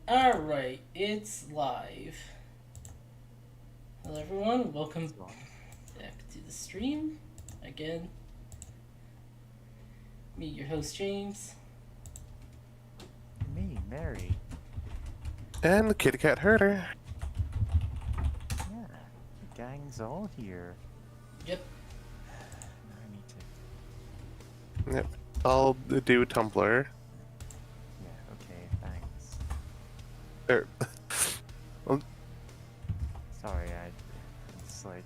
Alright, it's live. Hello everyone, welcome So, back to the stream. Again, me, your host James. me, Mary. And the kitty cat herder. Yeah, the gang's all here. Yep, Now I need to. Yep. I'll do Tumblr. Yeah, okay, thanks. Er, well, Sorry, it's like.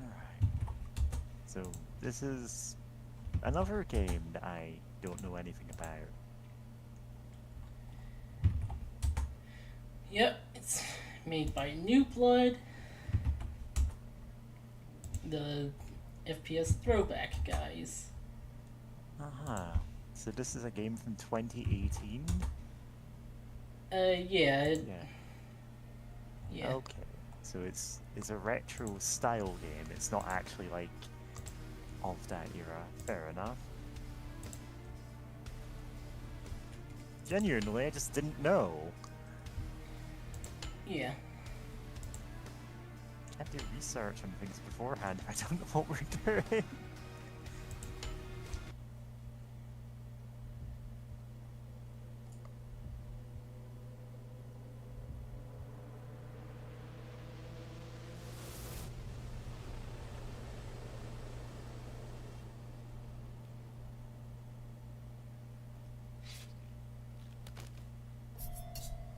Alright. So, this is another game that I don't know anything about. yep, it's made by New Blood, the FPS throwback guys. Aha. So, this is a game from 2018? Yeah, Yeah. yeah. Okay. So, it's a retro style game. It's not actually like of that era. Fair enough. Genuinely, I just didn't know. Yeah. Can't do research on things beforehand. I don't know what we're doing.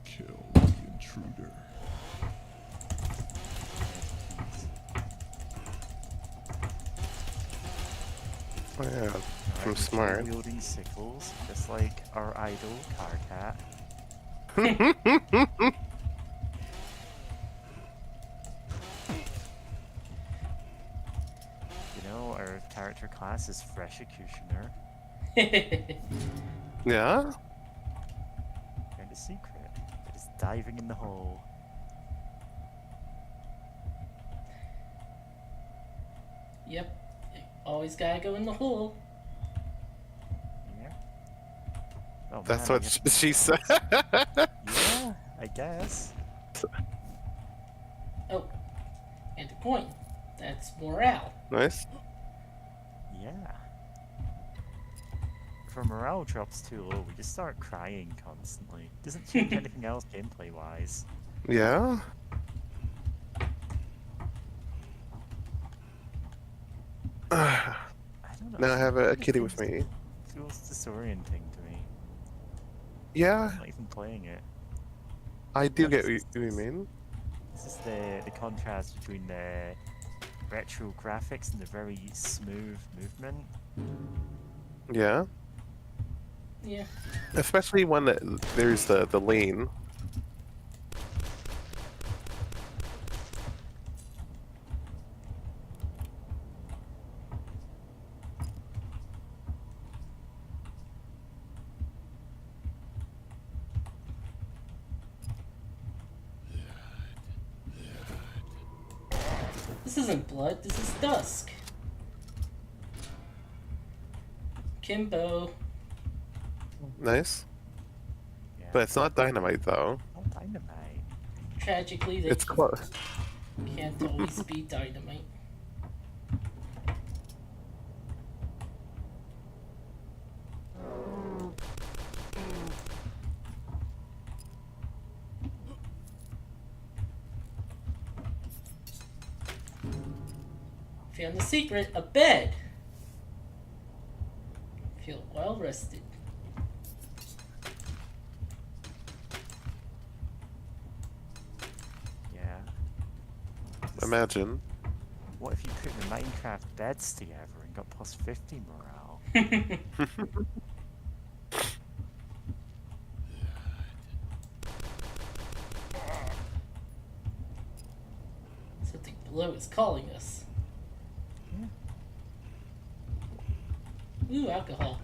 Kill the intruder. oh yeah, Alright, I'm we smart. can wielding sickles, just like our idol, Carcat. You know, our character class is Fresh Executioner. Yeah? And a secret. It is diving in the hole. Yep, always gotta go in the hole. Yeah. Oh That's man, I what have she said. Yeah, I guess. Oh, and a coin. That's morale. Nice. Yeah. If our morale drops too low, we just start crying constantly. Doesn't change anything else gameplay wise. Yeah? I don't know. Now I have a It kitty with feels, me. feels disorienting to me. Yeah, I'm not even playing it. I do Oh, get this what you mean. This is the contrast between the retro graphics and the very smooth movement. Yeah. Yeah. Especially when there's the lane. This isn't blood, this is Dusk. Kimbo. Nice. Yeah. But it's not dynamite though. Oh, dynamite. Tragically, they It's close. can't always be dynamite. Found the secret, a bed. Feel well rested. Yeah. Just- Imagine. What if you put the Minecraft beds together and got plus 50 morale? Something below is calling us. Yeah. alcohol.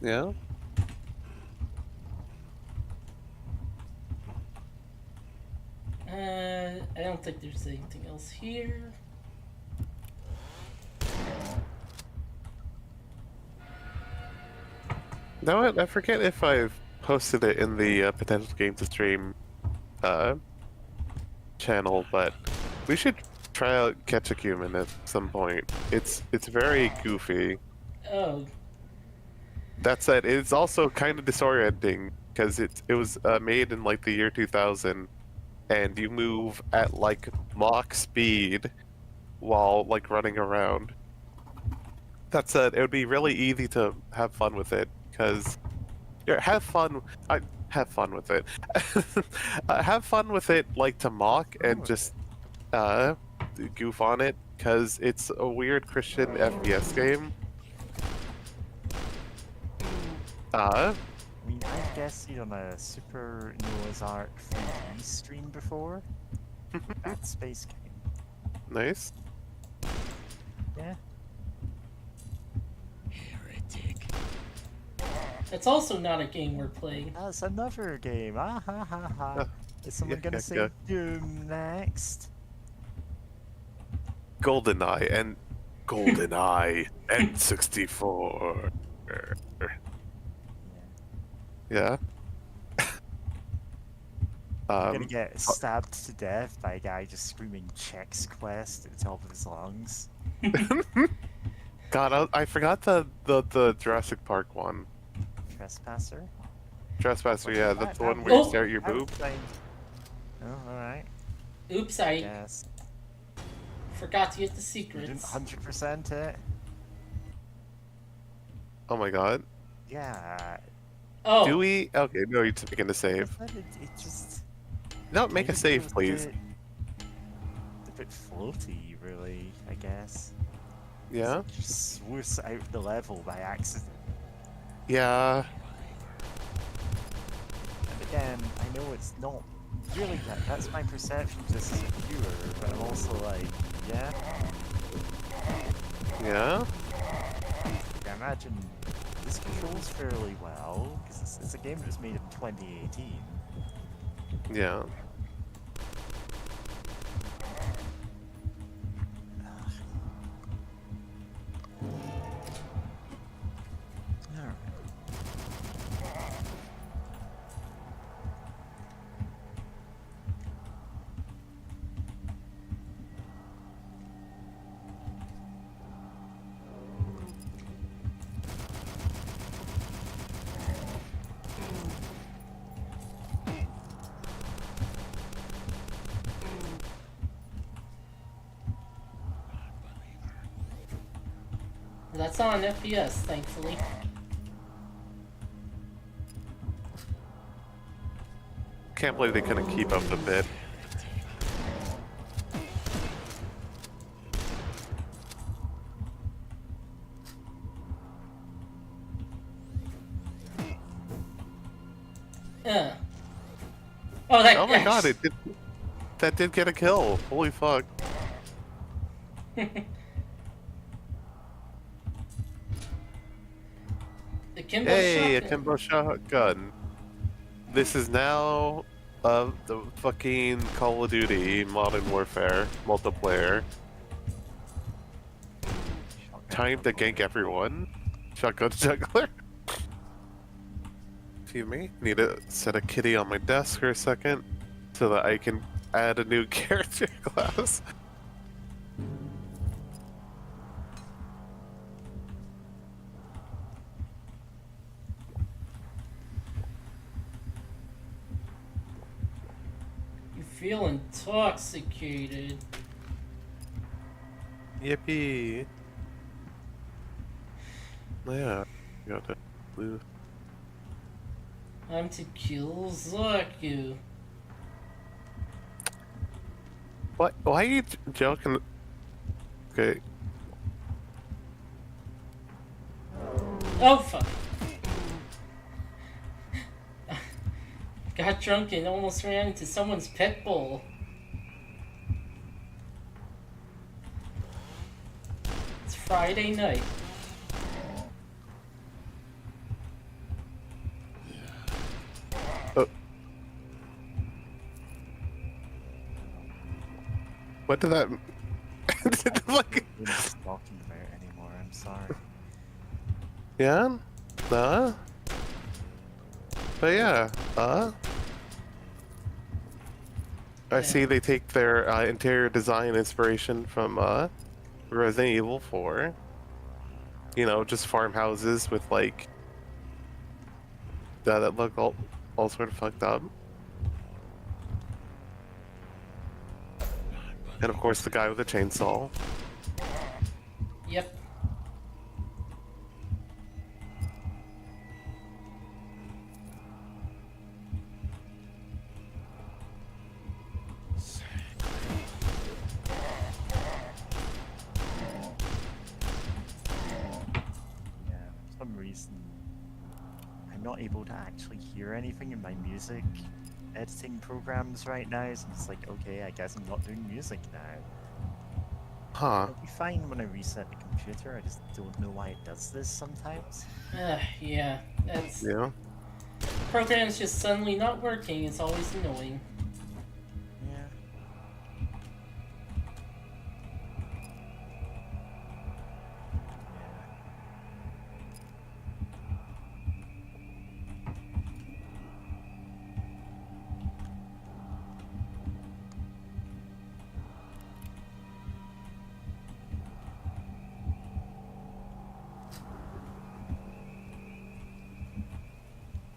Yeah. I don't think there's anything else here. No, I forget if I've posted it in the potential game to stream uh, channel, but we should try out Catch a Cumin at some point. It's very goofy. Oh, That said, it's also kind of disorienting because it was made in like the year 2000, and you move at like Mach speed while like running around. That said, it would be really easy to have fun with it because have fun. Have fun with it. Have fun with it, like to mock and just goof on it because it's a weird Christian FPS game. I mean, I've guessed on a Super Noah's Ark 3D stream before. That space game. Nice. Yeah. it's also not a game we're playing. That's another game. Ah ha ha ha. Oh, Is someone yeah, gonna yeah, say yeah. Doom next? GoldenEye and GoldenEye N64. Yeah. I'm gonna get stabbed to death by a guy just screaming Chex Quest at the top of his lungs. God, I forgot the Jurassic Park one. Trespasser? Trespasser, What's yeah, that? that's the one where you Oh! stare at your I would boob. find- Oh, alright. Oops, I Yes. forgot to get the You didn't secrets. 100% it? Oh my god. Yeah. Oh, Do we? Okay, no, you're just making a save. But it just... No, make a kind of save, feels please. A bit floaty, really, I guess. Yeah? Just swoosh out the level by accident. Yeah. And again, I know it's not really that's my perception just as a viewer, but I'm also like, yeah, Yeah? I imagine this controls fairly well, because it's a game that was made in 2018. Yeah. Alright. that's not an FPS, thankfully. Can't believe they couldn't keep up the bit. Oh, that. Oh my god, it did. That did get a kill. Holy fuck. The Kimbo Hey, a shotgun. Kimbo shotgun. This is now the fucking Call of Duty Modern Warfare multiplayer. Time to gank everyone. Shotgun juggler. Excuse me. Need to set a kitty on my desk for a second so that I can add a new character class. You feel intoxicated. Yippee. Yeah. Got it. Blue. I'm to kill Zaku. What? Why are you joking? Okay. Oh fuck. Got drunk and almost ran into someone's pet bull. Friday night. Oh. What did that? Like, I'm just talking about it anymore. I'm sorry. yeah, but yeah, I see they take their interior design inspiration from Resident Evil 4. You know, just farmhouses with like that look all sort of fucked up. And of course, the guy with the chainsaw. Yep. Yeah, for some reason, I'm not able to actually hear anything in my music editing programs right now, so it's like, okay, I guess I'm not doing music now. Huh. It'll be fine when I reset the computer, I just don't know why it does this sometimes. Yeah. That's Yeah. program's just suddenly not working. It's always annoying. Yeah.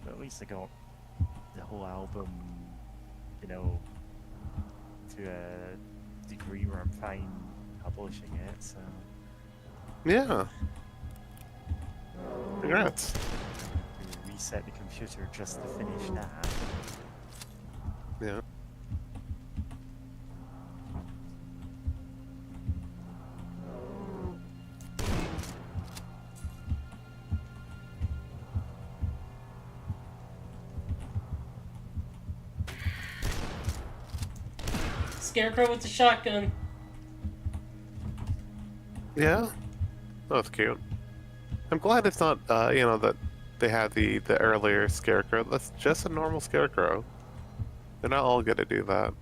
But at least I got the whole album, you know, to a degree where I'm fine publishing it, so... Yeah. Congrats. We reset the computer just to finish that. Yeah. Scarecrow with the shotgun. Yeah. That's cute. I'm glad it's not, you know, that they had the earlier scarecrow. That's just a normal scarecrow. They're not all gonna do that.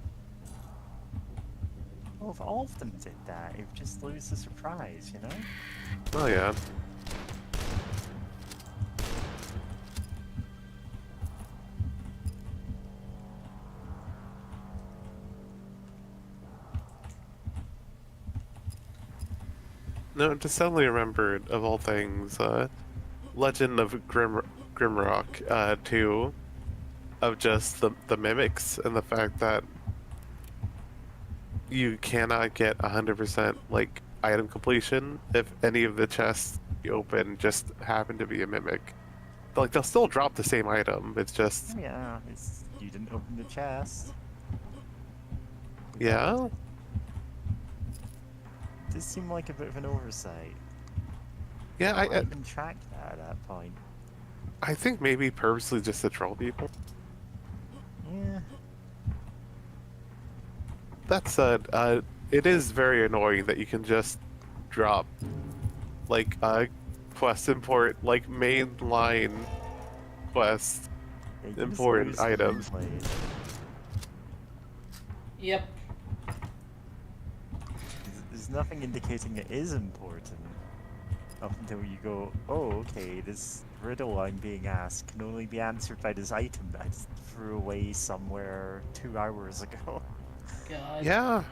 Well, if all of them did that, it would just lose the surprise, you know? Oh yeah. No, just suddenly remembered, of all things, Legend of Grimrock 2, of just the mimics and the fact that you cannot get 100% like item completion if any of the chests you open just happen to be a mimic. Like, they'll still drop the same item, it's just, Yeah, it's you didn't open the chest. yeah? This seemed like a bit of an oversight. Yeah, I even tracked that at that point. I think maybe purposely just to troll people. Yeah. That said, it is very annoying that you can just drop, like, quest import, like, mainline quest Yeah, you just important lose the items. gameplay. Yep. There's nothing indicating it is important. Up until you go, oh, okay, this riddle I'm being asked can only be answered by this item that I just threw away somewhere 2 hours ago. God. Yeah.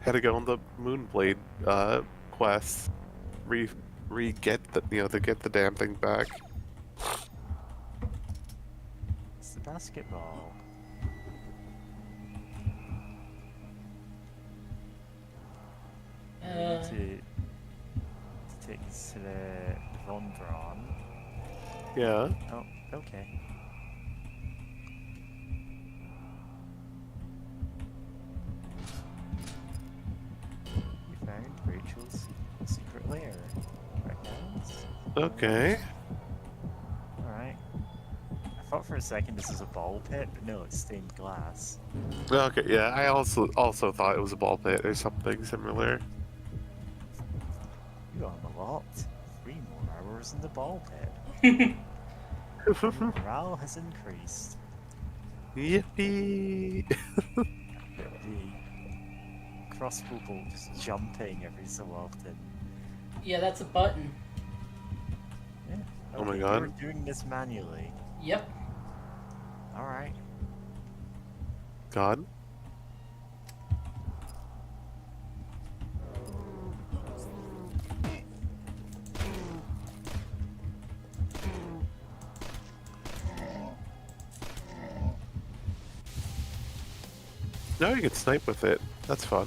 Had to go on the Moonblade quest, get the to get the damn thing back. It's the basketball. To take us to the Von Braun. Yeah. Oh, okay. You found Rachel's secret lair. Right now. Okay. Alright. I thought for for a second this is a ball pit, but no, it's stained glass. Okay, yeah, I also thought it was a ball pit or something similar. You unlocked 3 more hours in the ball pit. Your morale has increased. Yippee! The crossbow bolt just jumping every so often. Yeah, that's a button. Yeah. Oh my Okay, God. You're doing this manually. Yep. Alright. God. Now you can snipe with it. That's fun.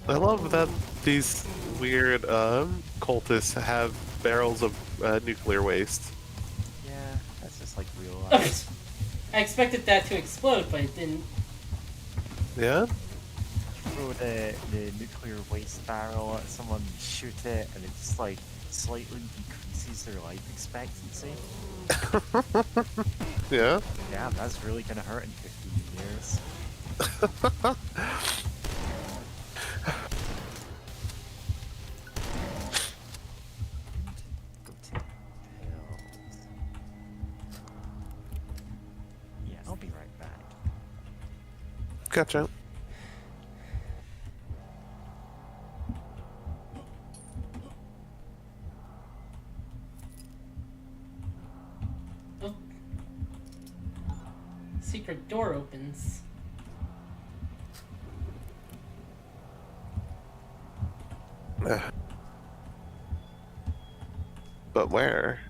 I love that these weird cultists have barrels of nuclear waste. Yeah, that's just like real life. I expected that to explode, but it didn't. Yeah? Throw the nuclear waste barrel at someone, shoot it, and it just like slightly decreases their life expectancy. Yeah? Damn, that's really gonna hurt in 15 years. Go take pills. Yeah, I'll be right back. Gotcha. Oh. Secret door opens. But where?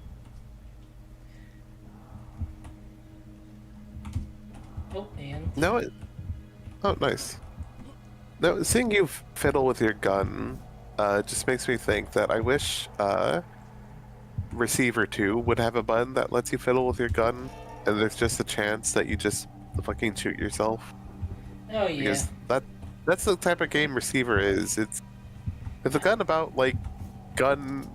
Oh, and No, it. Oh, nice. No, seeing you fiddle with your gun just makes me think that I wish Receiver 2 would have a button that lets you fiddle with your gun, and there's just a chance that you just fucking shoot yourself. oh yeah. Because that's the type of game Receiver is. It's a gun about gun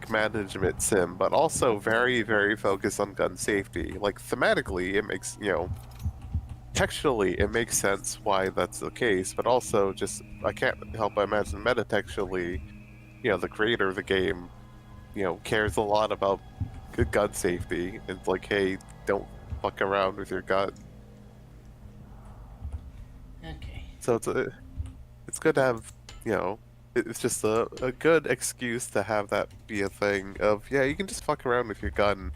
management sim, but also very, very focused on gun safety. Like thematically it makes textually it makes sense why that's the case, but also just I can't help but imagine metatextually, the creator of the game, cares a lot about gun safety. It's like, hey, don't fuck around with your gun. Okay. So it's good to have, it's just a good excuse to have that be a thing of, yeah, you can just fuck around with your gun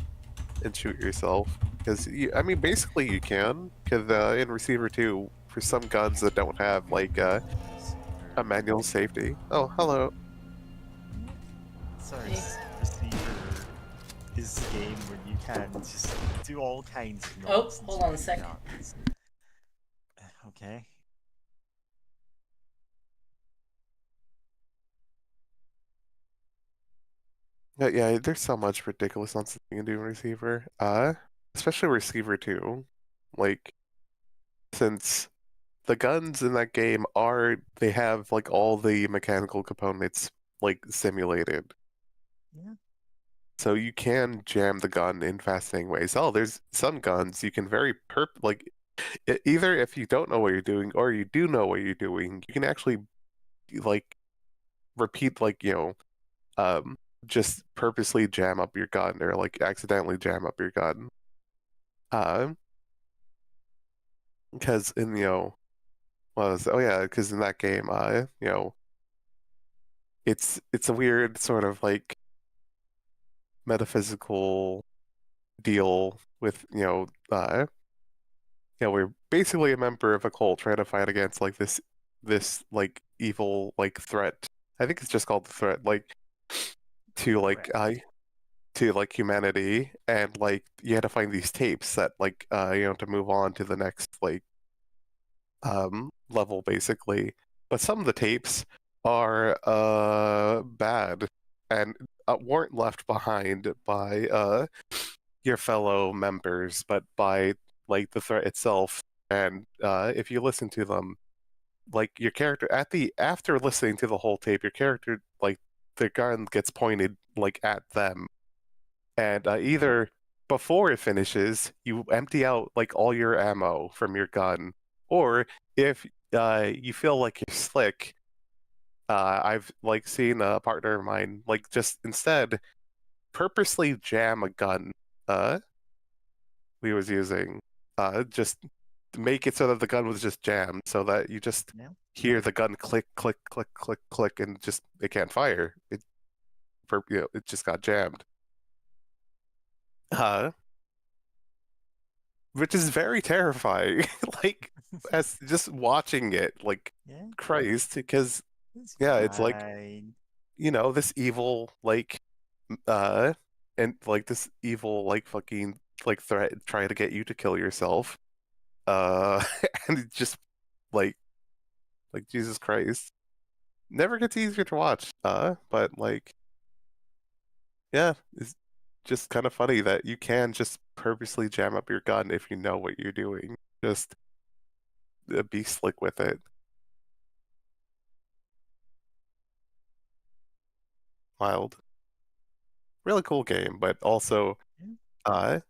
and shoot yourself. Because, I mean, basically you can, because in Receiver 2, for some guns that don't have, a manual safety. Oh, hello. Sorry, Hey. Receiver is the game where you can just do all kinds of Oh, nonsense. hold on a with second. guns. Okay. Yeah, there's so much ridiculous nonsense you can do in Receiver. Especially Receiver 2. Like, since the guns in that game they have all the mechanical components simulated. Yeah. So you can jam the gun in fascinating ways. Oh, there's some guns you can very either if you don't know what you're doing or you do know what you're doing, you can actually repeat just purposely jam up your gun or accidentally jam up your gun. Because in because in that game, it's a weird sort of metaphysical deal with we're basically a member of a cult trying to fight against this evil threat. I think it's just called the threat, to humanity, and you had to find these tapes that to move on to the next level basically, but some of the tapes are bad and weren't left behind by your fellow members, but by like the threat itself. And if you listen to them, like your character after listening to the whole tape, your character like the gun gets pointed like at them, and either before it finishes, you empty out like all your ammo from your gun, or if you feel like you're slick, I've like seen a partner of mine like just instead purposely jam a gun we was using, just to make it so that the gun was just jammed, so that you just Yeah. hear the gun click, click, click, click, click, and just it can't fire. It just got jammed. Uh, which is very terrifying. Like as just watching it, like Yeah. Christ, because It's yeah, it's like fine. this evil like uh and like this evil like fucking like threat trying to get you to kill yourself. And it just like Jesus Christ. Never gets easier to watch. But like yeah, it's just kind of funny that you can just purposely jam up your gun if you know what you're doing. Just be slick with it. Wild. Really cool game, but also Yeah.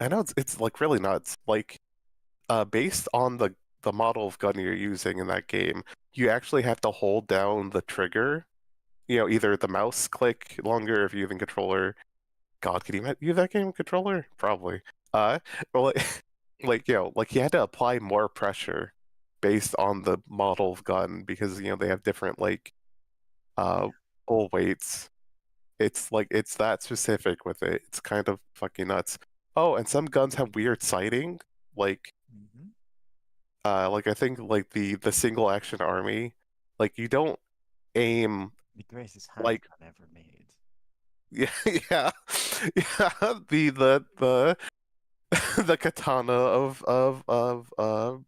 I know it's like really nuts. Like based on the model of gun you're using in that game, you actually have to hold down the trigger. Either the mouse click longer if you're using controller. God, can you use that game controller? Probably. Or like, like you had to apply more pressure based on the model of gun because they have different like pull weights. It's like it's that specific with it. It's kind of fucking nuts. Oh, and some guns have weird sighting, like Mm-hmm. like I think like the single action army, like you don't aim The greatest like handgun ever made. yeah yeah yeah the the katana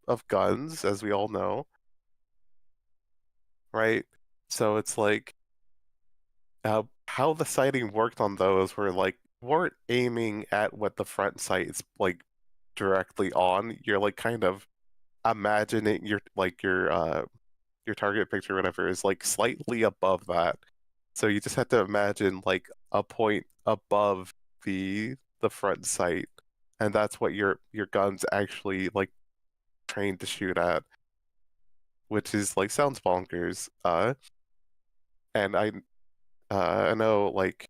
of guns, as we all know, right? So it's like how the sighting worked on those were like weren't aiming at what the front sight is like directly on. You're like kind of imagining your target picture, whatever, is like slightly above that. So you just have to imagine like a point above the front sight, and that's what your gun's actually like trained to shoot at, which is like sounds bonkers. And I know like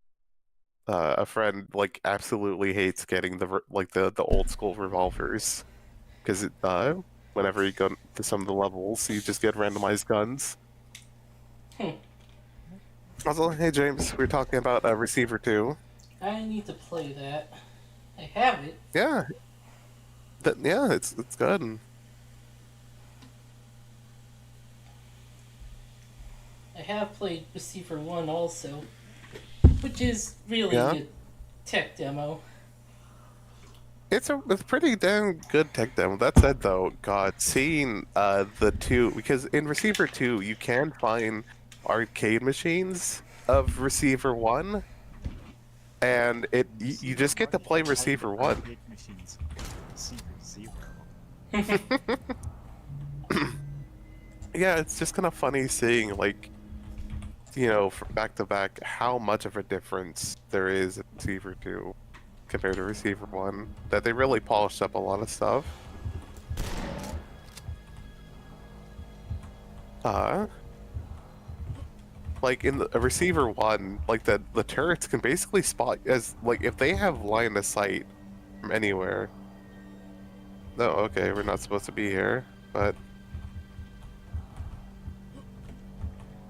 a friend like absolutely hates getting the old school revolvers because whenever you go to some of the levels, you just get randomized guns. Hmm. Also, hey James, we are talking about Receiver 2. I need to play that. I have it. Yeah, it's good. I have played Receiver 1 also, which is really Yeah, a tech demo. it's a pretty damn good tech demo. That said, though, God, seeing the two, because in Receiver 2 you can find arcade machines of Receiver 1, and you Receiver just get to 1, you play can find Receiver 1. arcade machines. Receiver 0. Yeah, it's just kind of funny seeing like from back to back how much of a difference there is in Receiver 2 compared to Receiver 1. That they really polished up a lot of stuff. Uh, like in the Receiver 1, like the turrets can basically spot as like if they have line of sight from anywhere. No, okay, we're not supposed to be here, but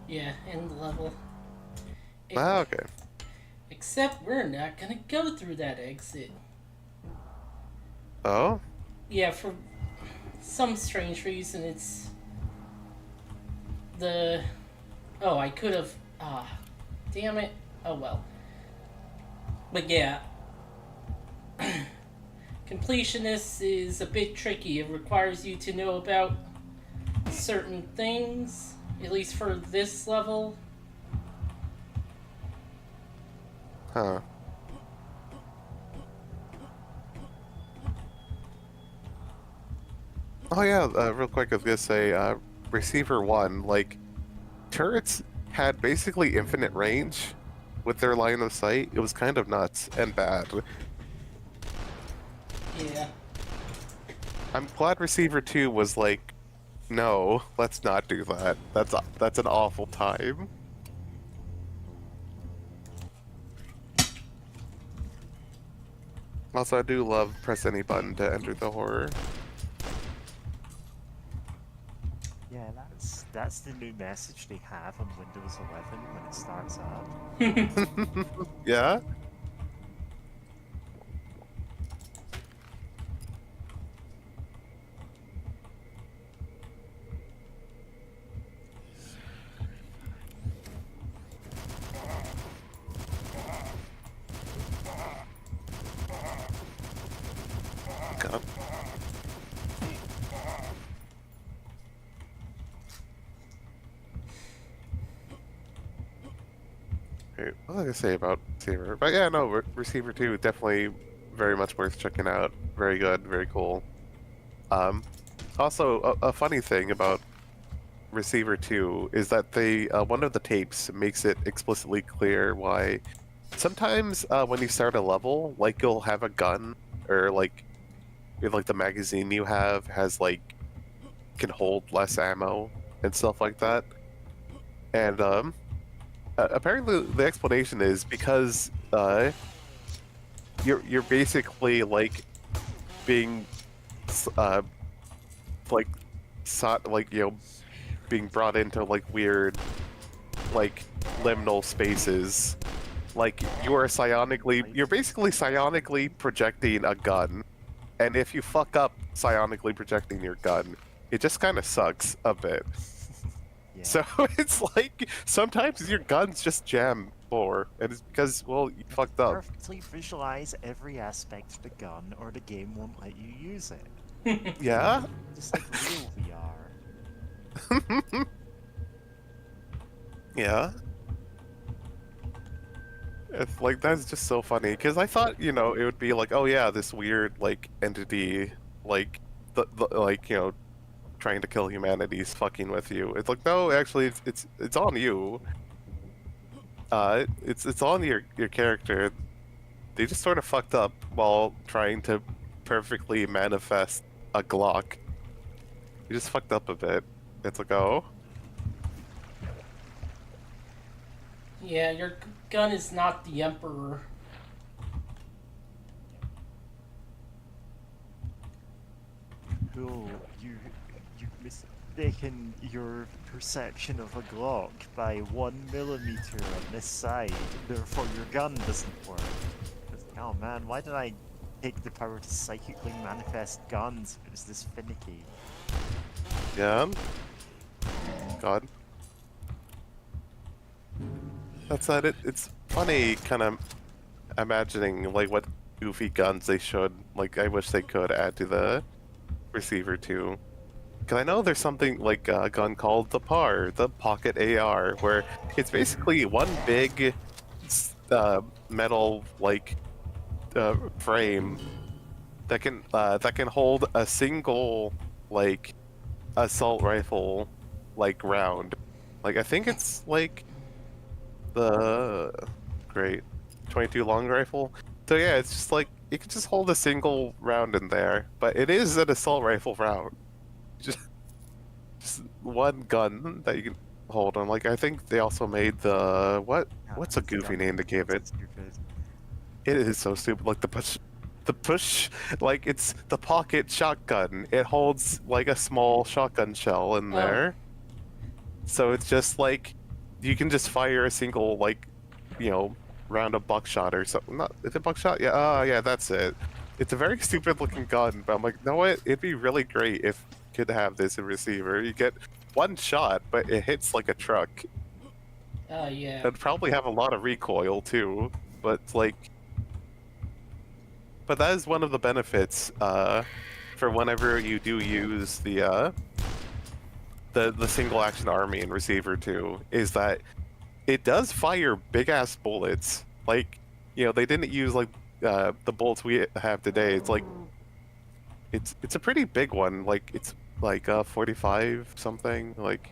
Yeah, end level. okay. Except we're not gonna go through that exit. Oh, Yeah, for some strange reason, it's the. Oh, I could have. Damn it. Oh well. But yeah, completionist is a bit tricky. It requires you to know about certain things, at least for this level. Huh. Oh yeah, real quick, I was gonna say, Receiver 1, like, turrets had basically infinite range with their line of sight. It was kind of nuts and bad. Yeah. I'm glad Receiver 2 was like, no, let's not do that. That's an awful time. Also, I do love press any button to enter the horror. Yeah, that's the new message they have on Windows 11 when it starts up. Yeah? God. What was I gonna say about Receiver? But yeah, no, Receiver 2 definitely very much worth checking out. Very good, very cool. Also, a funny thing about Receiver 2 is that they one of the tapes makes it explicitly clear why sometimes when you start a level, like you'll have a gun or like if like the magazine you have has like can hold less ammo and stuff like that. And apparently the explanation is because you're basically like being like sought like being brought into like weird like liminal spaces. Like you're basically psionically projecting a gun, and if you fuck up psionically projecting your gun, it just kind of sucks a bit. Yeah. So it's like sometimes your guns just jam more, and it's because well you fucked up. Perfectly visualize every aspect of the gun, or the game won't let you use it. Yeah. Just like real VR. Yeah. It's like that's just so funny because I thought it would be like oh yeah this weird like entity like the like trying to kill humanity is fucking with you. It's like no actually it's on you. It's on your character. They just sort of fucked up while trying to perfectly manifest a Glock. You just fucked up a bit. It's like oh. Yeah, your gun is not the Emperor. Cool. You've mistaken your perception of a Glock by 1 millimeter on this side, therefore your gun doesn't work. Oh man, why did I take the power to psychically manifest guns if it was this finicky? Yeah. God. That's not it. It's funny, kind of imagining like what goofy guns they should. Like, I wish they could add to the Receiver 2. Because I know there's something like a gun called the the Pocket AR, where it's basically one big metal like frame that can hold a single like assault rifle like round. Like I think it's like the great 22 long rifle. So yeah, it's just like you can just hold a single round in there, but it is an assault rifle round. Just one gun that you can hold on. Like I think they also made the what's a goofy name to give it? Stupid. It is so stupid. Like the push, like it's the pocket shotgun. It holds like a small shotgun shell in there. So it's just like you can just fire a single like, round of buckshot or something. Not is it buckshot? Yeah, yeah, that's it. It's a very stupid looking gun, but I'm like, no, it'd be really great if you could have this in receiver. You get one shot, but it hits like a truck. Oh, yeah. It'd probably have a lot of recoil too, but that is one of the benefits for whenever you do use the the single action army in Receiver 2 is that it does fire big ass bullets. Like, you know, they didn't use like the bullets we have today. It's like it's a pretty big one. Like it's like 45 something. Like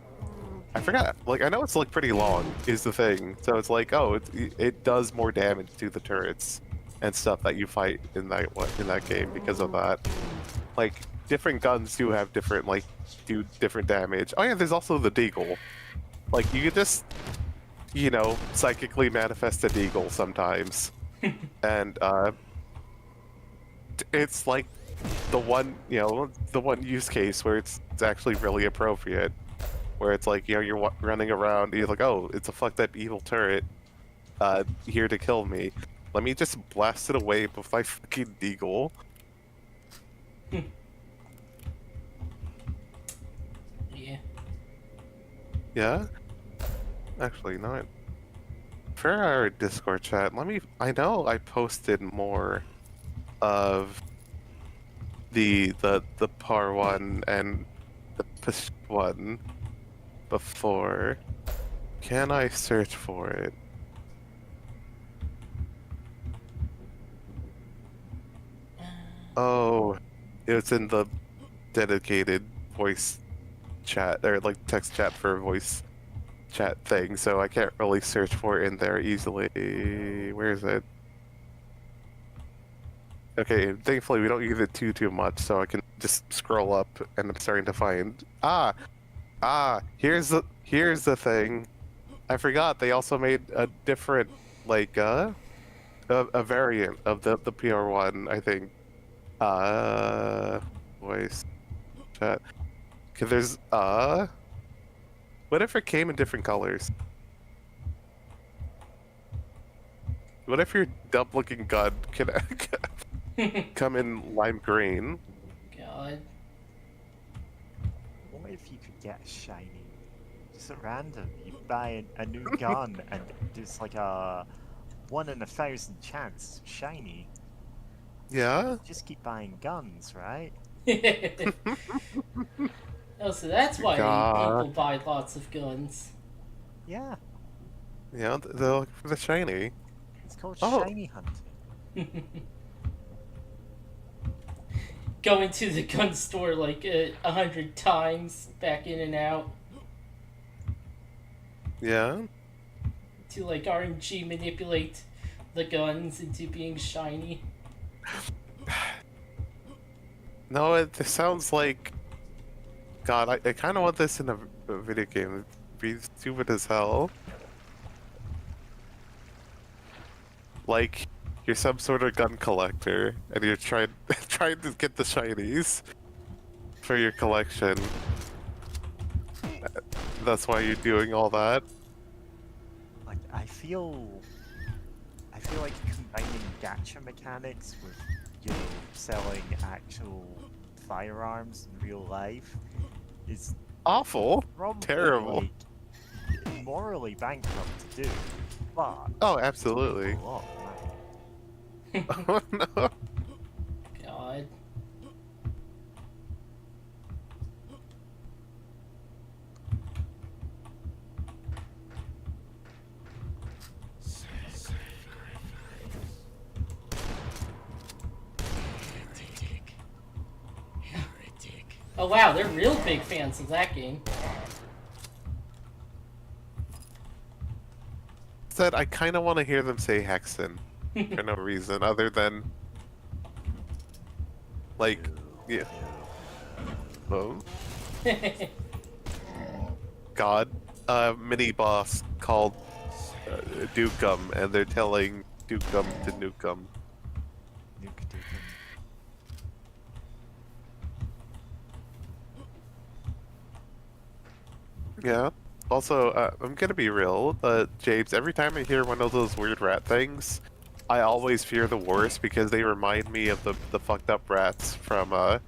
I forgot. Like I know it's like pretty long is the thing. So it's like it does more damage to the turrets and stuff that you fight in that game because of that. Like different guns do have different do different damage. Oh yeah, there's also the deagle. Like you could just psychically manifest a deagle sometimes, and it's like the one use case where it's actually really appropriate, where it's like you're running around, you're like, oh, it's a fucked up evil turret, here to kill me. Let me just blast it away with my fucking deagle. Yeah. Yeah. Actually, not. For our Discord chat, I know I posted more of the par one and the push one before. Can I search for it? Oh, it's in the dedicated voice chat, or like text chat for voice chat thing, so I can't really search for it in there easily. Where is it? Okay, thankfully we don't use it too much, so I can just scroll up, and I'm starting to find. Here's the thing. I forgot they also made a different, like a variant of the PR1, I think. Voice chat. Cause there's what if it came in different colors? What if your dumb-looking gun can come in lime green? God. What if you could get a shiny? Just at random, you buy a new gun and there's like a 1 in 1,000 chance shiny. Yeah? Just keep buying guns, right? Oh, so that's why God. people buy lots of guns. Yeah, Yeah, they're looking for the shiny. it's called Oh. shiny hunting. Going to the gun store like 100 times, back in and out, Yeah? to like RNG manipulate the guns into being shiny. No, it sounds like... God, I kind of want this in a video game. It'd be stupid as hell. Like, you're some sort of gun collector, and you're trying to get the shinies for your collection. That's why you're doing all that. Like I feel like combining gacha mechanics with selling actual firearms in real life is Awful. probably Terrible. like, morally bankrupt to do, but Oh, absolutely. a lot of money. Oh no. God. Oh wow, they're real big fans of that game. Said I kind of want to hear them say Hexen for no reason other than like, yeah. Oh. God, mini boss called Dukem, and they're telling Dukem to nuke 'em. Nuke Dukem. Yeah. Also, I'm gonna be real, James. Every time I hear one of those weird rat things, I always fear the worst because they remind me of the fucked up rats from how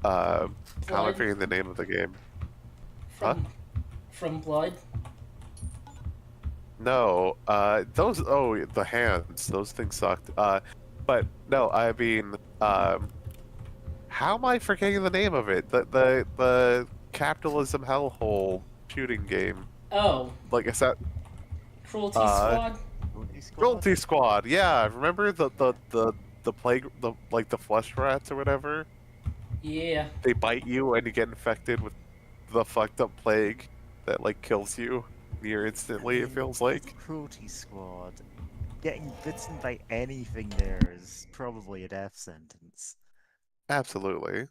am I forgetting the name of the game? From Blood. No, the hands, those things sucked. But no, I mean, how am I forgetting the name of it? The capitalism hellhole shooting game. Oh, Like I said, Cruelty Squad. Cruelty Squad? Cruelty Squad. Yeah, remember the plague, the like the flesh rats or whatever? Yeah. They bite you and you get infected with the fucked up plague that like kills you near instantly. It feels like. Cruelty Squad. Getting bitten by anything there is probably a death sentence. Absolutely.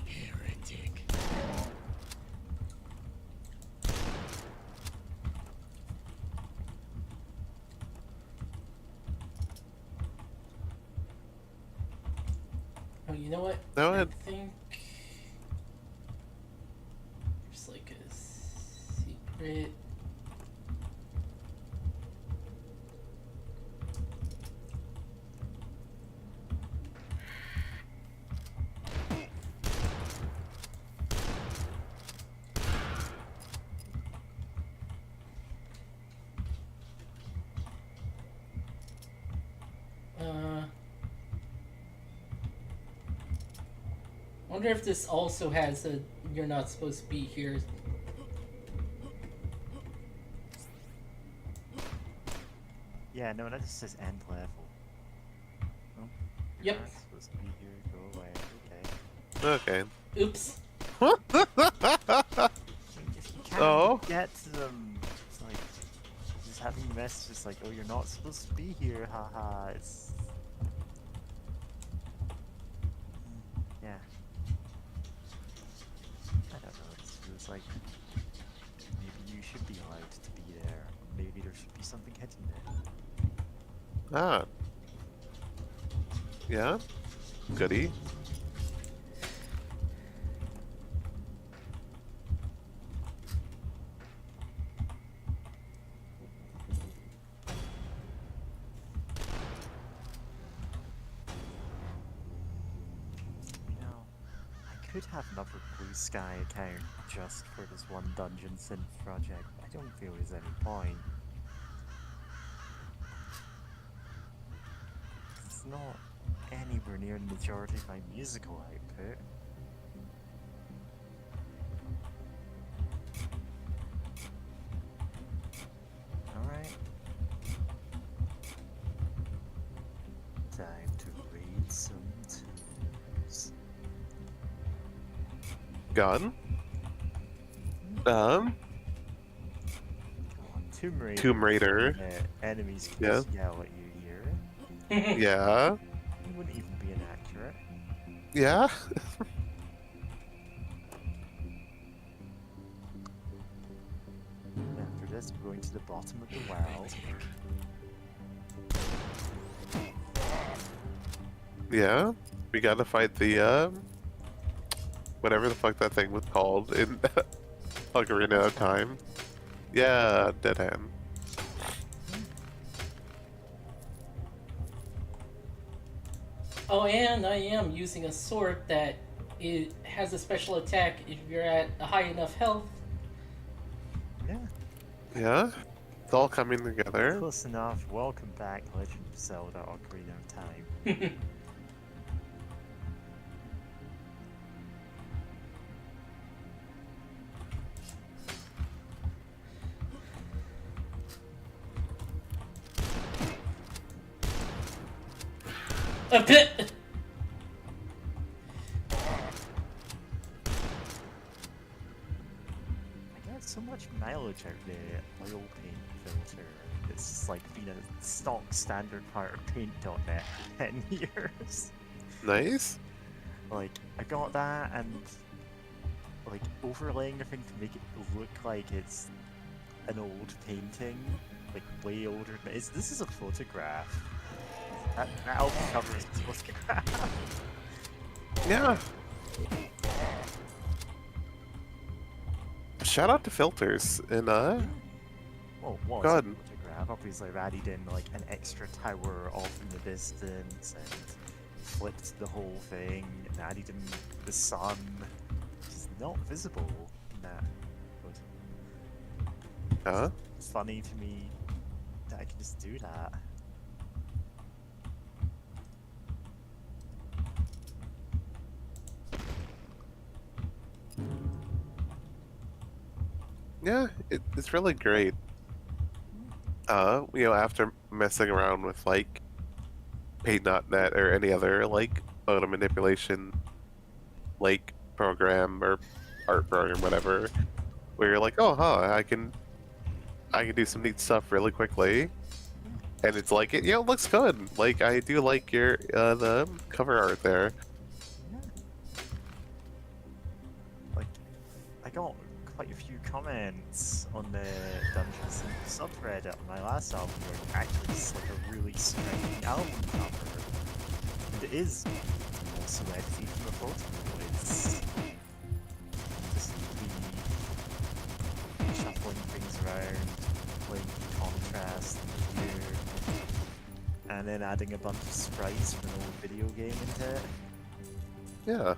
Heretic. Oh, you know what? No, I it- think there's like a secret. Wonder if this also has a "you're not supposed to be here." Yeah, no, that just says end level. Oh, you're Yep. not supposed to be here. Go away. Okay. Okay. Oops. I mean, if you can't Oh. get to them, it's like just having messages like, "Oh, you're not supposed to be here." Haha. It's yeah. I don't know. It feels like maybe you should be allowed to be there. Maybe there should be something hidden there. Ah. Yeah. Goody. You know, I could have another Blue Sky account just for this one Dungeon Synth project. I don't feel there's any point. It's not anywhere near the majority of my musical output. Alright. Time to read some tunes. Gun. Come on, Tomb Raider. Tomb Raider. Enemies can Yeah. just yell at you here. Yeah. You wouldn't even be inaccurate. Yeah. After this, we're going to the bottom of the well. Yeah. We gotta fight the whatever the fuck that thing was called in Ocarina of Time. Yeah, Dead Hand. Oh, and I am using a sword that it has a special attack if you're at a high enough health. Yeah, Yeah. It's all coming together. close enough. Welcome back, Legend of Zelda Ocarina of Time. A bit. I get so much mileage out of the oil paint filter. It's just like been a stock standard part of paint.net for 10 years. Nice. Like, I got that and like overlaying everything to make it look like it's an old painting, like way older than it is. This is a photograph. That album cover is a photograph. Yeah. Shout out to filters in Well, it was God. a photograph. Obviously, I've added in like an extra tower off in the distance and flipped the whole thing and added in the sun, which is not visible in that photo. huh? It's funny to me. that I can just do that. Yeah, it's really great. After messing around with like Paint.net or any other like photo manipulation like program or art program, whatever, where you're like, oh, I can do some neat stuff really quickly, and it's like it looks good. Like I do like your the cover art there. Like, I got quite a few comments on the Dungeons and subreddit on my last album where actually it's like a really striking album cover. And it is also edited from a photo. It's just the shuffling things around, playing the contrast and the and then adding a bunch of sprites from an old video game into it. Yeah.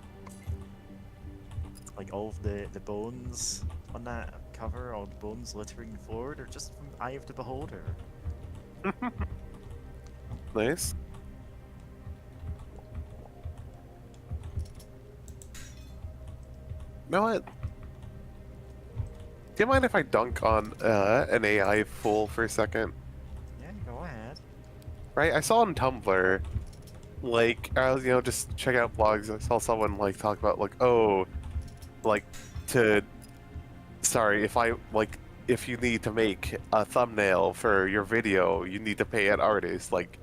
Like all of the bones on that cover, all the bones littering the floor, they're just from Eye of the Beholder. Nice. You know what? Do you mind if I dunk on an AI fool for a second? Yeah, go ahead. Right, I saw on Tumblr, like, I was, just check out blogs, I saw someone, like, talk about, like, oh, like, if you need to make a thumbnail for your video, you need to pay an artist, like,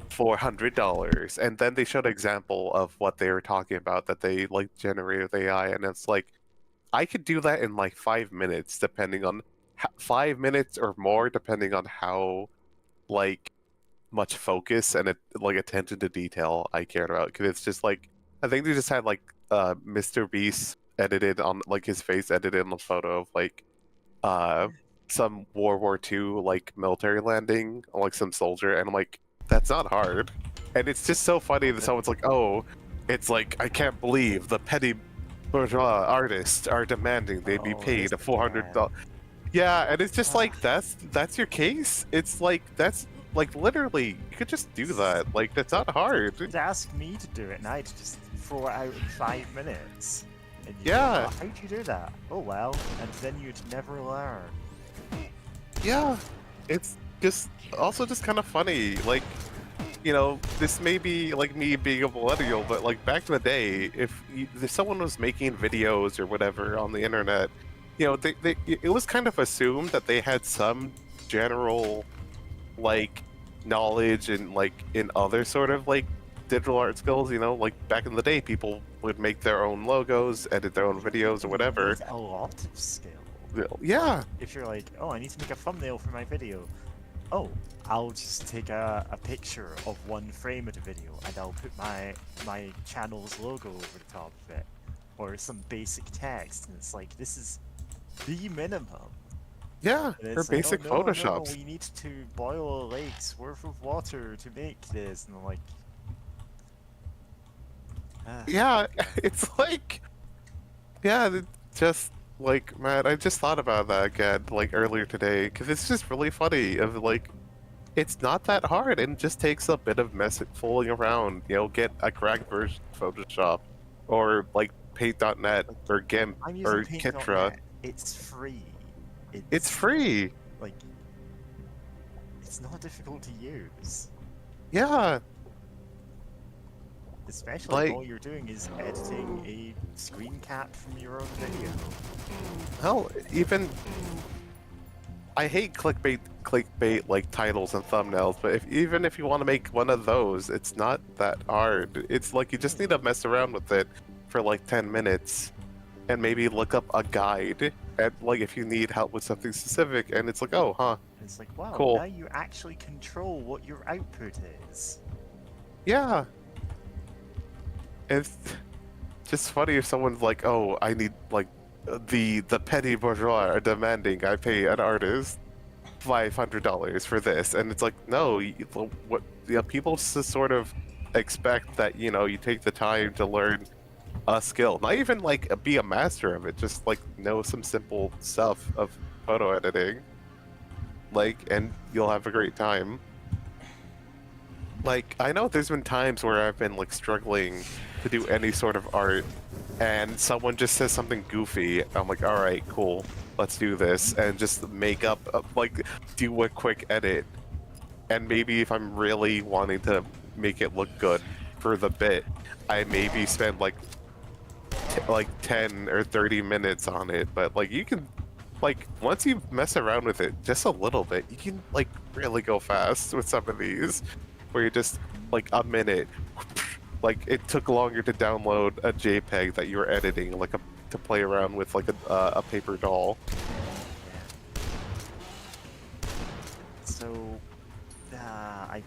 $400, and then they showed an example of what they were talking about, that they, like, generated with AI, and it's like, I could do that in, like, 5 minutes, depending on, 5 minutes or more, depending on how, like, much focus and like attention to detail I cared about, because it's just like I think they just had like Mr. Beast edited on like his face edited on a photo of like some World War II like military landing on like some soldier, and I'm like, that's not hard. And it's just so funny that someone's like, oh, it's like I can't believe the petty bourgeois artists are demanding they be paid a $400. Yeah, and it's just like that's your case. It's like that's like literally you could just do that. Like that's not hard. You'd ask me to do it, and I'd just throw it out in 5 minutes. And you'd Yeah. go, how'd you do that? Oh well, and then you'd never learn. Yeah, it's just also just kind of funny. Like, this may be like me being a millennial, but like back in the day, if someone was making videos or whatever on the internet, it was kind of assumed that they had some general like knowledge and like in other sort of like digital art skills. Like back in the day, people would make their own logos, edit their own videos or whatever. There's a lot of skill. Yeah. If you're like, oh, I need to make a thumbnail for my video. Oh, I'll just take a picture of one frame of the video and I'll put my channel's logo over the top of it, or some basic text, and it's like, this is the minimum. Yeah, And for it's like, basic oh, no, Photoshops. no, we need to boil a lake's worth of water to make this, and I'm like, Yeah, it's like, just like, man, I just thought about that again, like earlier today, because it's just really funny. Of like, it's not that hard, and it just takes a bit of fooling around. Get a cracked version of Photoshop, or like Paint.net, or GIMP, I'm or using Kitra. Paint.net. It's free. It's free. Like, it's not difficult to use. Yeah. Especially Like- if all you're doing is editing a screen cap from your own video. Hell, even I hate clickbait like titles and thumbnails, but even if you want to make one of those, it's not that hard. It's like you just need to mess around with it for like 10 minutes and maybe look up a guide, and like if you need help with something specific, and it's like, oh, huh. It's like, wow, Cool. now you actually control what your output is. Yeah. It's just funny if someone's like, oh, I need like the petty bourgeois are demanding I pay an artist $500 for this, and it's like, no, what people just sort of expect that you take the time to learn a skill, not even like be a master of it, just like know some simple stuff of photo editing. like, and you'll have a great time. Like, I know there's been times where I've been like struggling to do any sort of art, and someone just says something goofy. I'm like, all right, cool, let's do this, and just make up, like, do a quick edit. And maybe if I'm really wanting to make it look good for the bit, I maybe spend like 10 or 30 minutes on it. But like, you can, like, once you mess around with it just a little bit, you can like really go fast with some of these, where you're just like a minute. Like, it took longer to download a JPEG that you were editing, like to play around with like a paper doll. So, I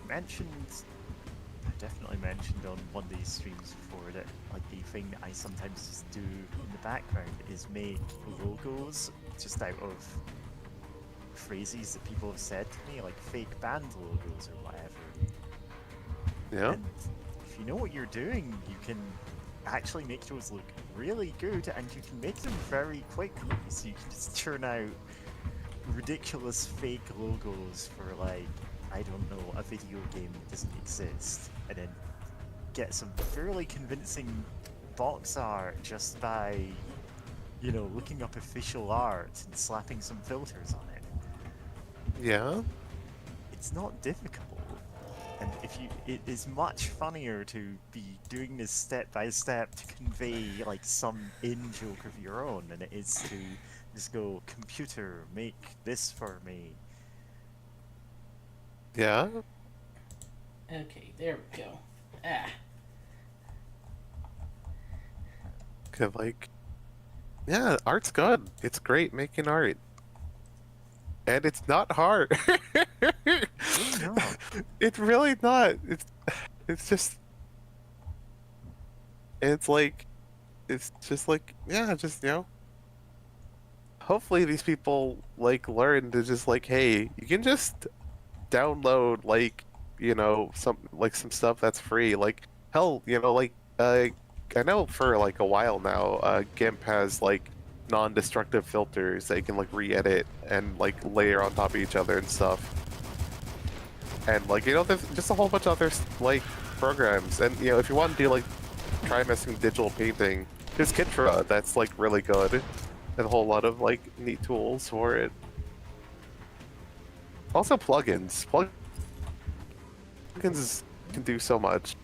definitely mentioned on one of these streams before that, like, the thing that I sometimes just do in the background is make logos just out of phrases that people have said to me, like fake band logos or whatever. Yeah. And if you know what you're doing, you can actually make those look really good, and you can make them very quickly, so you can just churn out ridiculous fake logos for, like, I don't know, a video game that doesn't exist, and then get some fairly convincing box art just by, you know, looking up official art and slapping some filters on it. Yeah. It's not difficult. And it is much funnier to be doing this step by step to convey like some in-joke of your own than it is to just go, computer, make this for me. Yeah. Okay, there we go. Ah. Cause like, yeah, art's good. It's great making art. And it's not hard. No. It's really not. It's just it's just like, yeah, just, you know, hopefully these people like learn to just like, hey, you can just download, like, you know, some stuff that's free. Like, hell, you know, like, I know for like a while now, GIMP has like non-destructive filters that you can like re-edit and like layer on top of each other and stuff. And like, you know, there's just a whole bunch of other like programs. And you know, if you want to do like try messing digital painting, there's Kitra that's like really good, and a whole lot of like neat tools for it. Also plugins. Plugins can do so much.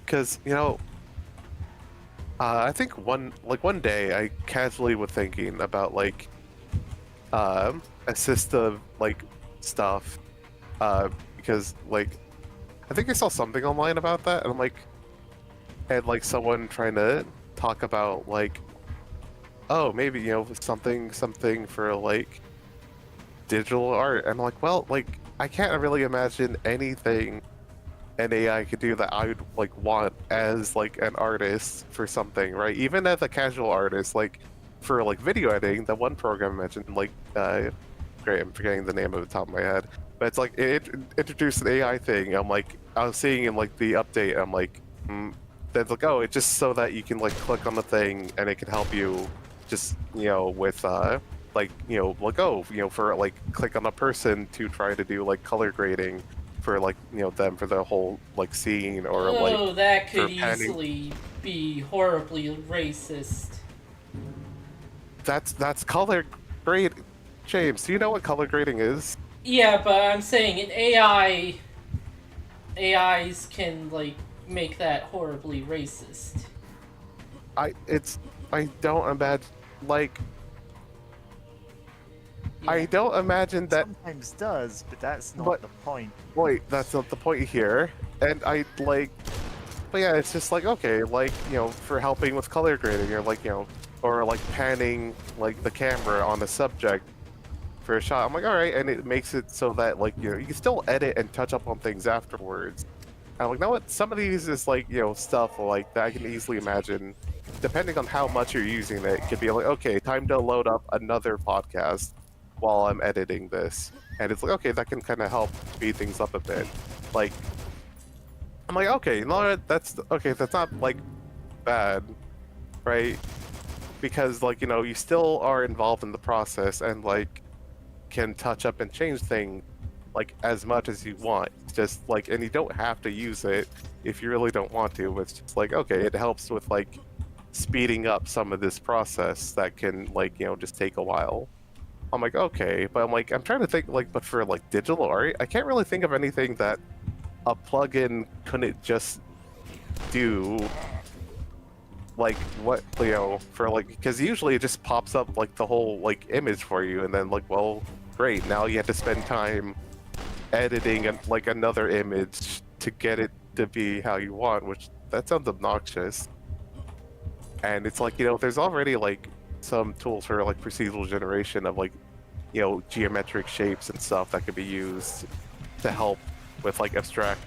Because, you know, I think one day I casually was thinking about like assistive like stuff, because like I think I saw something online about that, and I'm like, and like someone trying to talk about like, oh, maybe, you know, something for like digital art, and I'm like, well, like, I can't really imagine anything an AI could do that I would like want as like an artist for something, right? Even as a casual artist, like for like video editing, the one program I mentioned, like, great, I'm forgetting the name of the top of my head, but it's like it introduced an AI thing. I'm like, I was seeing in like the update, I'm like, that's like, oh, it's just so that you can like click on the thing and it can help you, just, you know, with like, you know, like, oh, you know, for like click on a person to try to do like color grading for like, you know, them for the whole like scene, or like, Oh, that could for panning. easily be horribly racist. That's color grade. James, do you know what color grading is? Yeah, but I'm saying an AIs can like make that horribly racist. I don't imagine, like, Yeah. I don't imagine that. Sometimes does, but that's not But- the point. Wait, that's not the point here. And I like, but yeah, it's just like, okay, like, you know, for helping with color grading, or like, you know, or like panning like the camera on a subject for a shot. I'm like, all right, and it makes it so that like, you know, you can still edit and touch up on things afterwards. And I'm like, you know what? Some of these is like, you know, stuff like that I can easily imagine, depending on how much you're using it, could be like, okay, time to load up another podcast while I'm editing this. And it's like, okay, that can kind of help speed things up a bit. Like, I'm like, okay, you know what? That's okay. That's not like bad, right? because like you still are involved in the process and like can touch up and change things like as much as you want. It's just like, and you don't have to use it if you really don't want to. It's just like, okay, it helps with like speeding up some of this process that can like just take a while. I'm like, okay, but I'm trying to think like, but for like digital art, I can't really think of anything that a plugin couldn't just do. Like what for like, because usually it just pops up like the whole like image for you, and then like, well, great, now you have to spend time editing and like another image to get it to be how you want, which that sounds obnoxious. And it's like there's already like some tools for like procedural generation of like geometric shapes and stuff that could be used to help with like abstract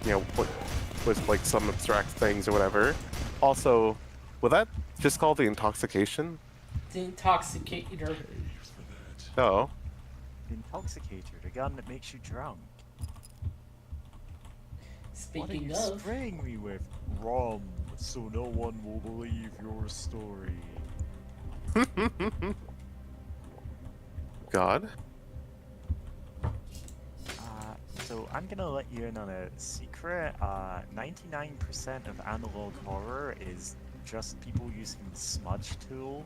with like some abstract things or whatever. Also, will that just call the intoxication? The intoxicator. No. Intoxicator, the gun that makes you drunk. What are Speaking you of, spraying me with? Rum, so no one will believe your story. God. So I'm gonna let you in on a secret. 99% of analog horror is just people using the smudge tool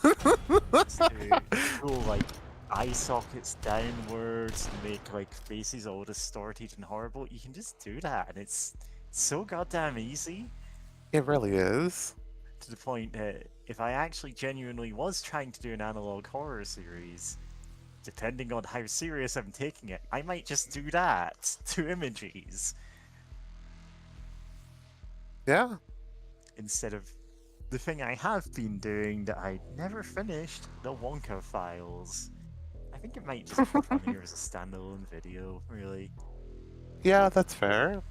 to pull like eye sockets downwards to make like faces all distorted and horrible. You can just do that, and it's so goddamn easy. It really is. To the point that if I actually genuinely was trying to do an analog horror series, depending on how serious I'm taking it, I might just do that to images Yeah. instead of the thing I have been doing that I never finished, the Wonka files. I think it might just be funnier as a standalone video, really. Yeah, that's fair.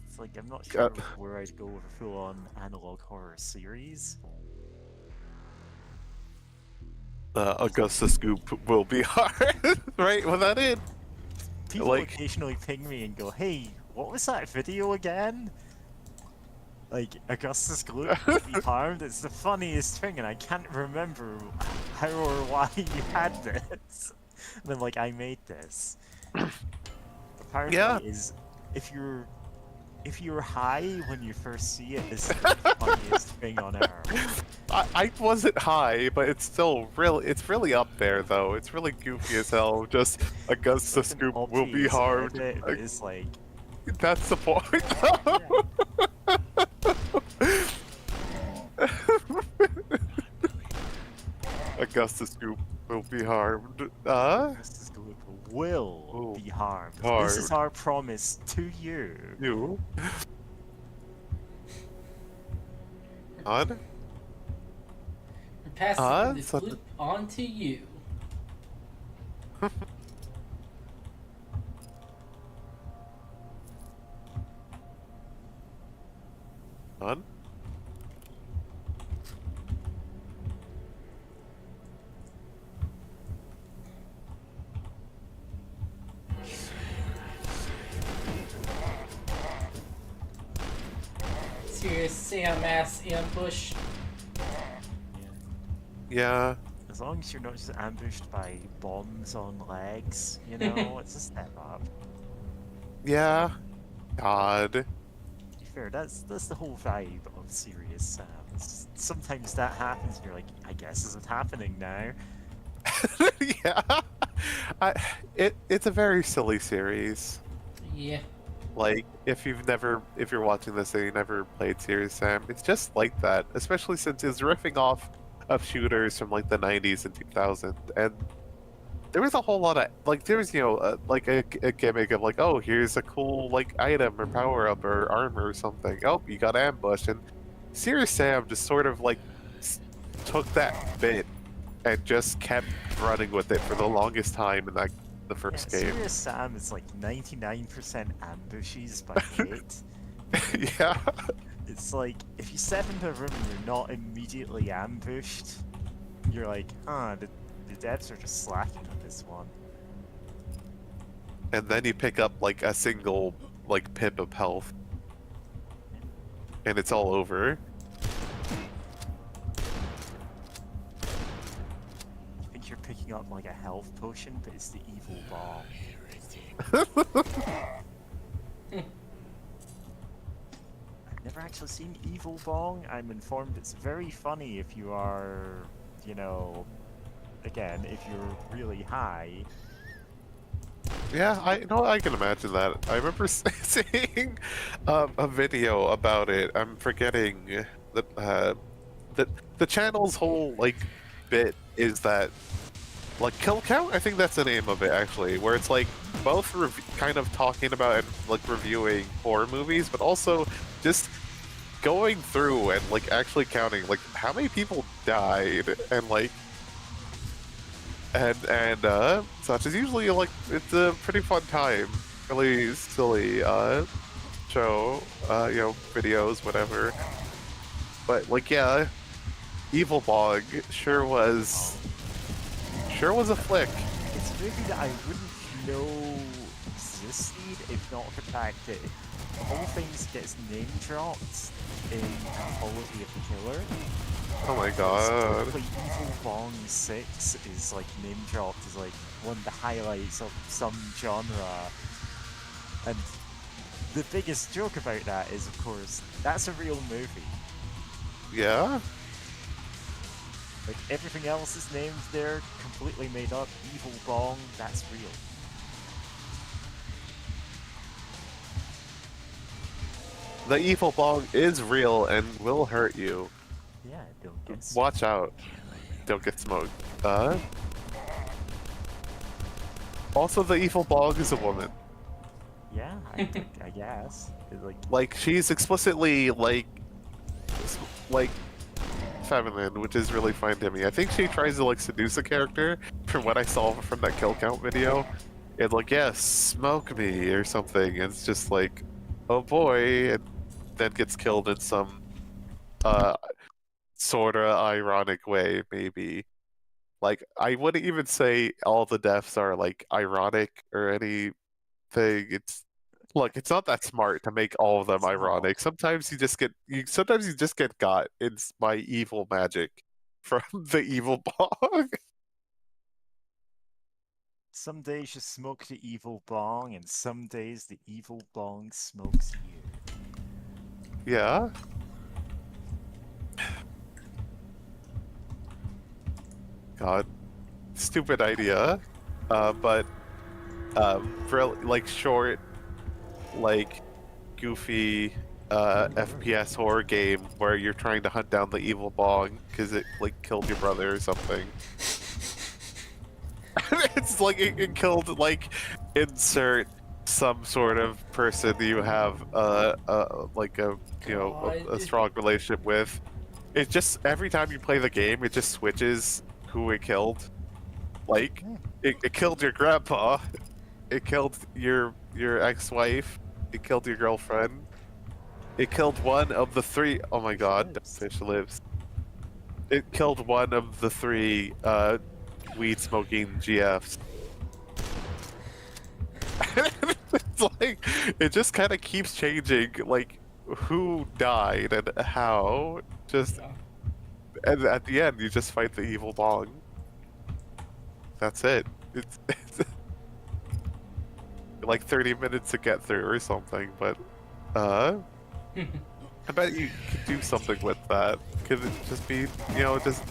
It's like, I'm not sure where I'd go with a full-on analog horror series. Augusta Scoop will be hard, right? Was that it? People Like- occasionally ping me and go, hey, what was that video again? Like, Augustus Gloop will be harmed? It's the funniest thing, and I can't remember how or why you had this. And I'm like, I made this. Apparently, Yeah. is if you're high when you first see it, this is the funniest thing on earth. I wasn't high, but it's still it's really up there though. It's really goofy as hell. Just Augusta It's an Scoop will be obvious harmed. edit, but it's like, That's the point. Augusta Scoop will be harmed. Augustus Gloop will Oh, be harmed. This hard. is our promise to you. You. On? we're passing the so- flip on to you. On? Serious Sam ass ambush. Yeah. As long as you're not just ambushed by bombs on legs, you know, it's a step up. Yeah. God. To be fair, that's the whole vibe of Serious Sam. Sometimes that happens and you're like, I guess is it happening now? Yeah. It's a very silly series. Yeah. Like, if you're watching this and you never played Serious Sam, it's just like that. Especially since it's riffing off of shooters from like the 90s and 2000s, and there was a whole lot of like there was like a gimmick of like, oh, here's a cool like item or power up or armor or something. Oh, you got ambushed, and Serious Sam just sort of like took that bit and just kept running with it for the longest time in the first game. Serious Sam is like 99% ambushes by hate. Yeah. It's like, if you step into a room and you're not immediately ambushed, you're like, the devs are just slacking on this one. And then you pick up like a single like pip of health, and it's all over. picking up like a health potion, but it's the evil ball. I've never actually seen Evil Bong. I'm informed it's very funny if you are, you know, again, if you're really high. Yeah, I can imagine that. I remember seeing a video about it. I'm forgetting the the channel's whole like bit is that like kill count. I think that's the name of it actually, where it's like both kind of talking about and like reviewing horror movies, but also just going through and like actually counting like how many people died and like and such. Is usually like it's a pretty fun time, really silly show, you know, videos, whatever. But like yeah, Evil Bog sure was a flick. It's a movie that I wouldn't know existed if not for the fact that of all things gets name dropped in Quality of the Killer. Oh my god. Like Evil Bong 6 is like name dropped as like one of the highlights of some genre. And the biggest joke about that is of course that's a real movie. Yeah? Like everything else is named there, completely made up. Evil Bong, that's real. The Evil Bong is real and will hurt you. Yeah, don't get Watch out. Don't get smoked. Also, the Evil Bong is a woman. Yeah, I guess. It's Like, she's explicitly, like, feminine, which is really fine to me. I think she tries to, like, seduce a character, from what I saw from that kill count video. It's like, yes, smoke me, or something. And it's just like, oh boy, and then gets killed in some, sorta ironic way, maybe. Like, I wouldn't even say all the deaths are, like, ironic or anything. Look, it's not that smart to make all of them It's ironic. not. Sometimes you just get got by evil magic from the evil bog. some days you smoke the evil bong, and some days the evil bong smokes you. Yeah. God, stupid idea. But for like short, like goofy FPS horror game where you're trying to hunt down the evil bong because it like killed your brother or something. It's like it killed like insert some sort of person you have like a a strong relationship with. It just every time you play the game, it just switches who it killed. Like it killed your grandpa, it killed your ex-wife, it killed your girlfriend, it killed one of the three. Oh my god, that fish lives. It killed one of the three weed smoking GFs. It's like it just kind of keeps changing, like who died and how. Just and at the end, you just fight the evil bong. That's it. It's like 30 minutes to get through or something, but I bet you could do something with that. Could it just be, you know, just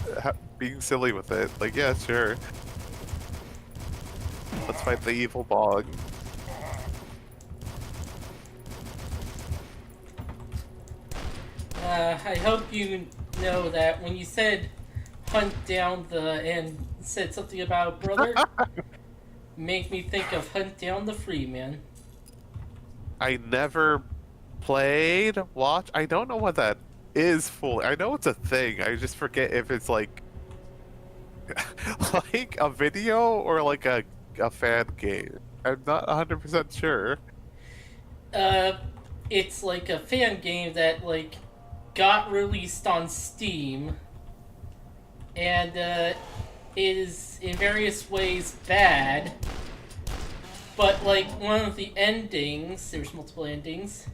being silly with it? Like, yeah, sure. Let's fight the evil bog. I hope you know that when you said hunt down the and said something about brother, make me think of Hunt Down the Freeman. I never played, watch. I don't know what that is fully. I know it's a thing. I just forget if it's like like a video or like a fan game. I'm not 100% sure. It's like a fan game that like got released on Steam and is in various ways bad. But like one of the endings, there's multiple endings.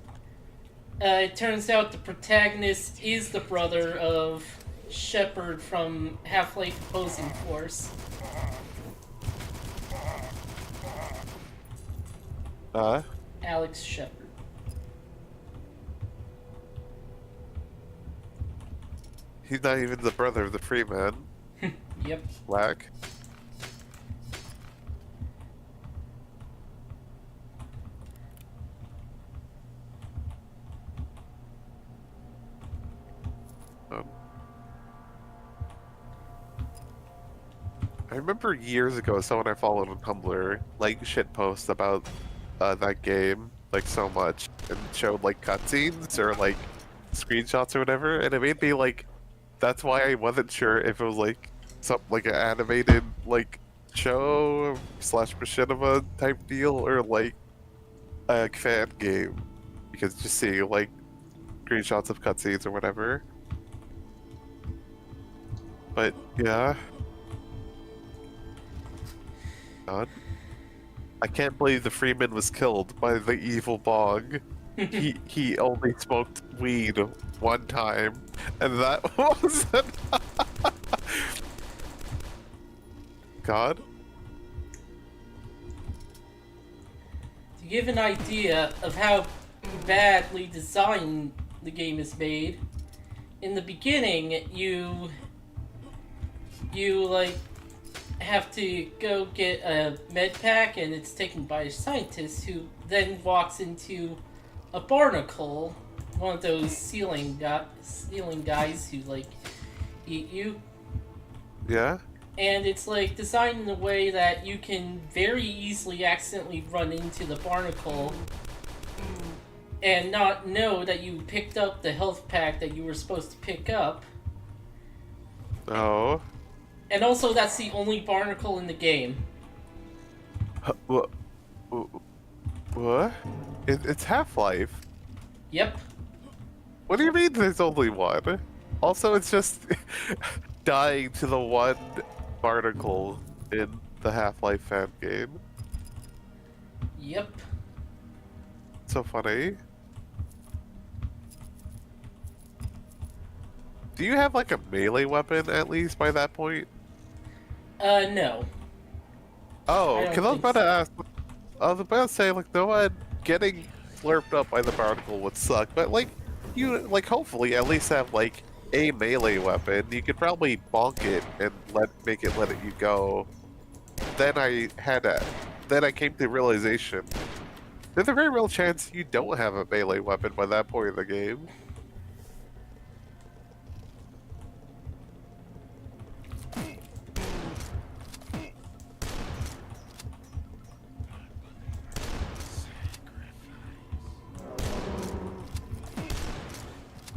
It turns out the protagonist is the brother of Shepard from Half-Life Opposing Force. Uh, Alex Shepard. he's not even the brother of the Freeman. Yep. Black. Um, I remember years ago, someone I followed on Tumblr like shit posts about that game like so much and showed like cutscenes or like screenshots or whatever, and it made me like. That's why I wasn't sure if it was like some like an animated like show slash machinima type deal or like a fan game, because just seeing like screenshots of cutscenes or whatever. But yeah, God, I can't believe the Freeman was killed by the evil Bog. He only smoked weed one time, and that was God. To give an idea of how badly designed the game is made, in the beginning you like have to go get a med pack, and it's taken by a scientist who then walks into a barnacle, one of those ceiling guys who like eat you. Yeah. And it's like designed in a way that you can very easily accidentally run into the barnacle and not know that you picked up the health pack that you were supposed to pick up. Oh. And also, that's the only barnacle in the game. What? What? It's Half-Life. Yep. What do you mean there's only one? Also, it's just dying to the one barnacle in the Half-Life fan game. Yep. So funny. Do you have like a melee weapon at least by that point? No. Oh, I don't because I was think about to so. ask. I was about to say, like, no one getting slurped up by the barnacle would suck, but like, you like hopefully at least have like a melee weapon. You could probably bonk it and make it let you go. Then I came to the realization there's a very real chance you don't have a melee weapon by that point in the game.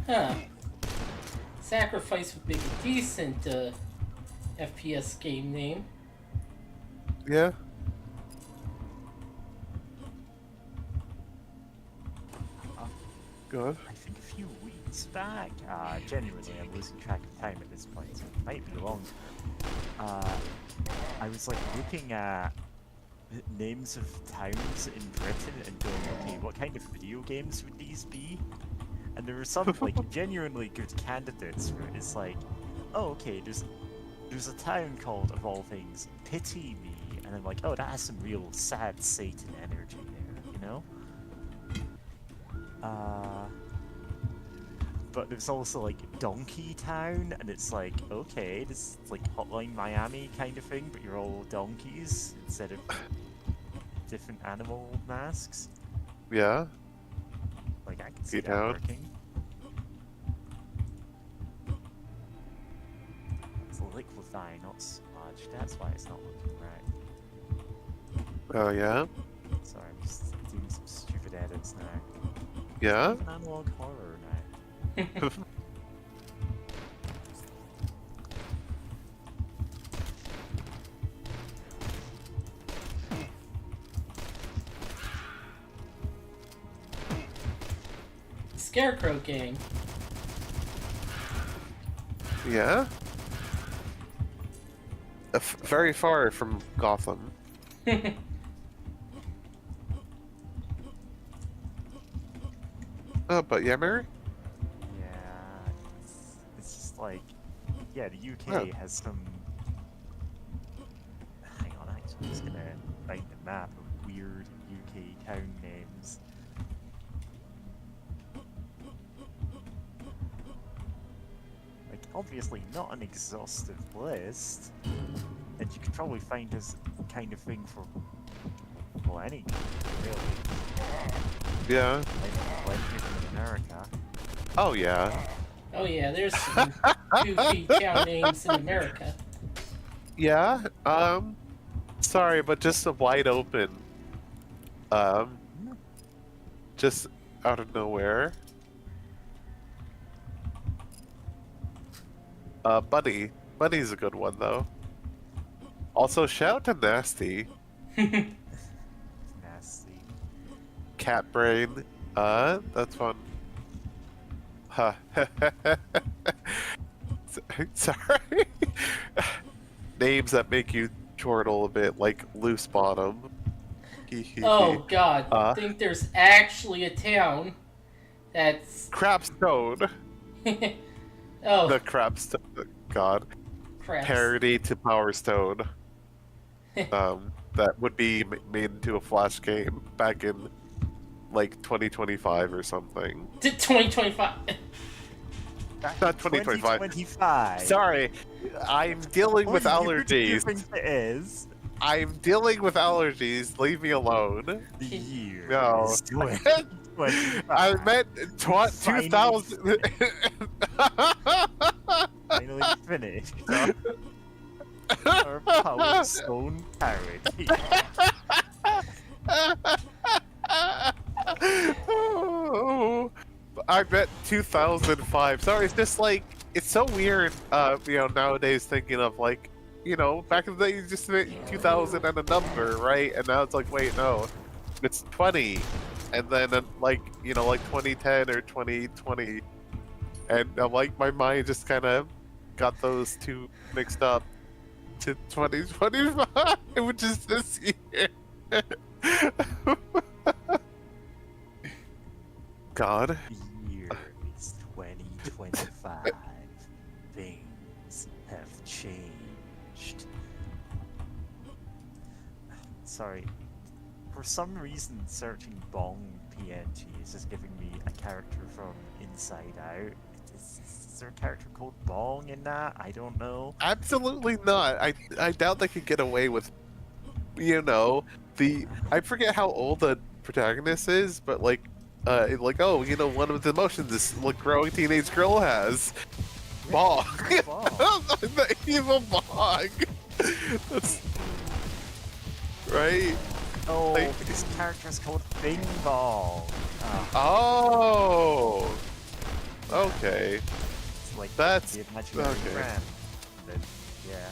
Huh. Sacrifice would make a decent FPS game name. Yeah. Good. I think a few weeks back, genuinely, I'm losing track of time at this point, so it might be long. I was like looking at names of towns in Britain and going, okay, what kind of video games would these be? And there were some like genuinely good candidates for it. It's like, oh, okay, there's a town called, of all things, Pity Me, and I'm like, oh, that has some real sad Satan energy there, you know? But there's also like Donkey Town, and it's like, okay, this is like Hotline Miami kind of thing, but you're all donkeys instead of different animal masks. Yeah. Like, I can see that Town. working. It's liquefy, not smudge. That's why it's not looking right. Oh yeah. Sorry, I'm just doing some stupid edits now. Yeah. Even analog horror now. Scarecrow Gang. Yeah. Very far from Gotham. But yeah, Mary? Yeah, it's just like, yeah, the UK Oh. has some. Hang on, actually, I'm just gonna write the map of weird UK town names. Like, obviously not an exhaustive list, and you could probably find this kind of thing for, well, any country, really. Yeah. Like even in America. Oh yeah. Oh yeah, there's some goofy town names in America. Yeah. Sorry, but just a wide open. Just out of nowhere. Bunny. Bunny's a good one though. Also, shout out to Nasty. Nasty. Cat Brain. That's fun. Huh. Sorry. Names that make you chortle a bit, like Loose Bottom. Oh god, I Uh? think there's actually a town that's... Crapstone. oh, The Crapstone. God. crap. Parody to Power Stone. That would be made into a Flash game back in like 2025 or something. 2025. Not 2025. 2025. Sorry, I'm dealing with What do you allergies. think it is? I'm dealing with allergies. Leave me alone. The year No. is 2025. I meant 2000. Finally finished our Power Stone parody. Oh, I bet 2005. Sorry, it's just like it's so weird. Nowadays thinking of like, back in the day you just meant 2000 and a number, right? And now it's like, wait, no, it's 20, and then like 2010 or 2020, and I'm like my mind just kind of got those two mixed up to 2025, which is this year. God. The year is 2025. Things have changed. Sorry. For some reason, searching Bong PNG is just giving me a character from Inside Out. Is there a character called Bong in that? I don't know. Absolutely not. I doubt they could get away with, I forget how old the protagonist is, but one of the emotions this growing teenage girl has. Bong. Bong. The evil Bong. That's right. Oh, Like- this character is called Bing Bong. Oh. Okay. It's like That's- the imaginary okay. friend. Then, yeah.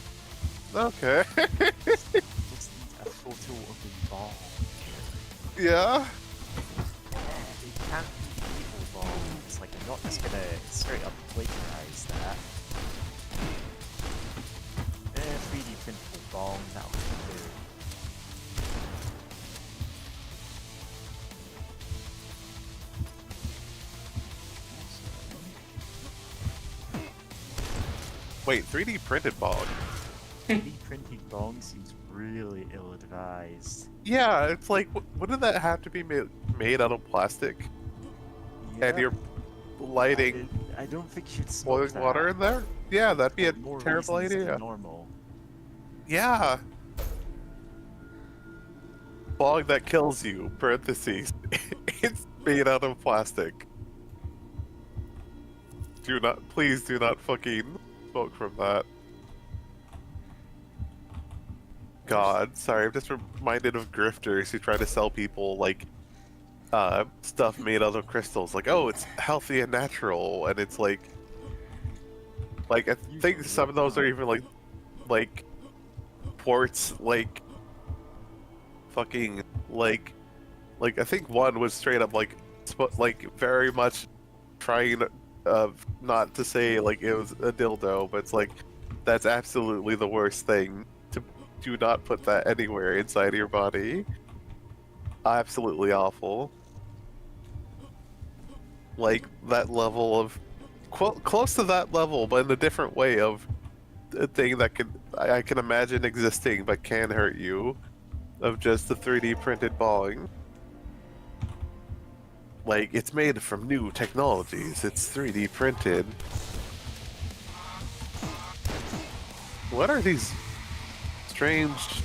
Okay. Just need a photo of Bing Bong. Yeah. It can't be evil Bong. It's like I'm not just gonna straight up plagiarize that. 3D printable Bong, that'll do. Wait, 3D printed Bong. 3D printed Bong seems really ill-advised. Yeah, it's like, wouldn't that have to be made out of plastic? And you're lighting I don't think you'd smoke boiling that. water in there? Yeah, that'd be a For more terrible reasons than idea. normal. Yeah. Bog that kills you, parentheses. It's made out of plastic. Please do not fucking smoke from that. God, sorry, I'm just reminded of grifters who try to sell people, stuff made out of crystals. Like, oh, it's healthy and natural, and it's like, I think some of those are even, like, quartz, fucking, I think one was straight up, very much trying not to say, it was a dildo, but it's like, that's absolutely the worst thing. Do not put that anywhere inside your body. Absolutely awful. Like, that level of... close to that level, but in a different way of a thing that I can imagine existing but can hurt you. of just the 3D printed bong. Like, it's made from new technologies. It's 3D printed. What are these strange...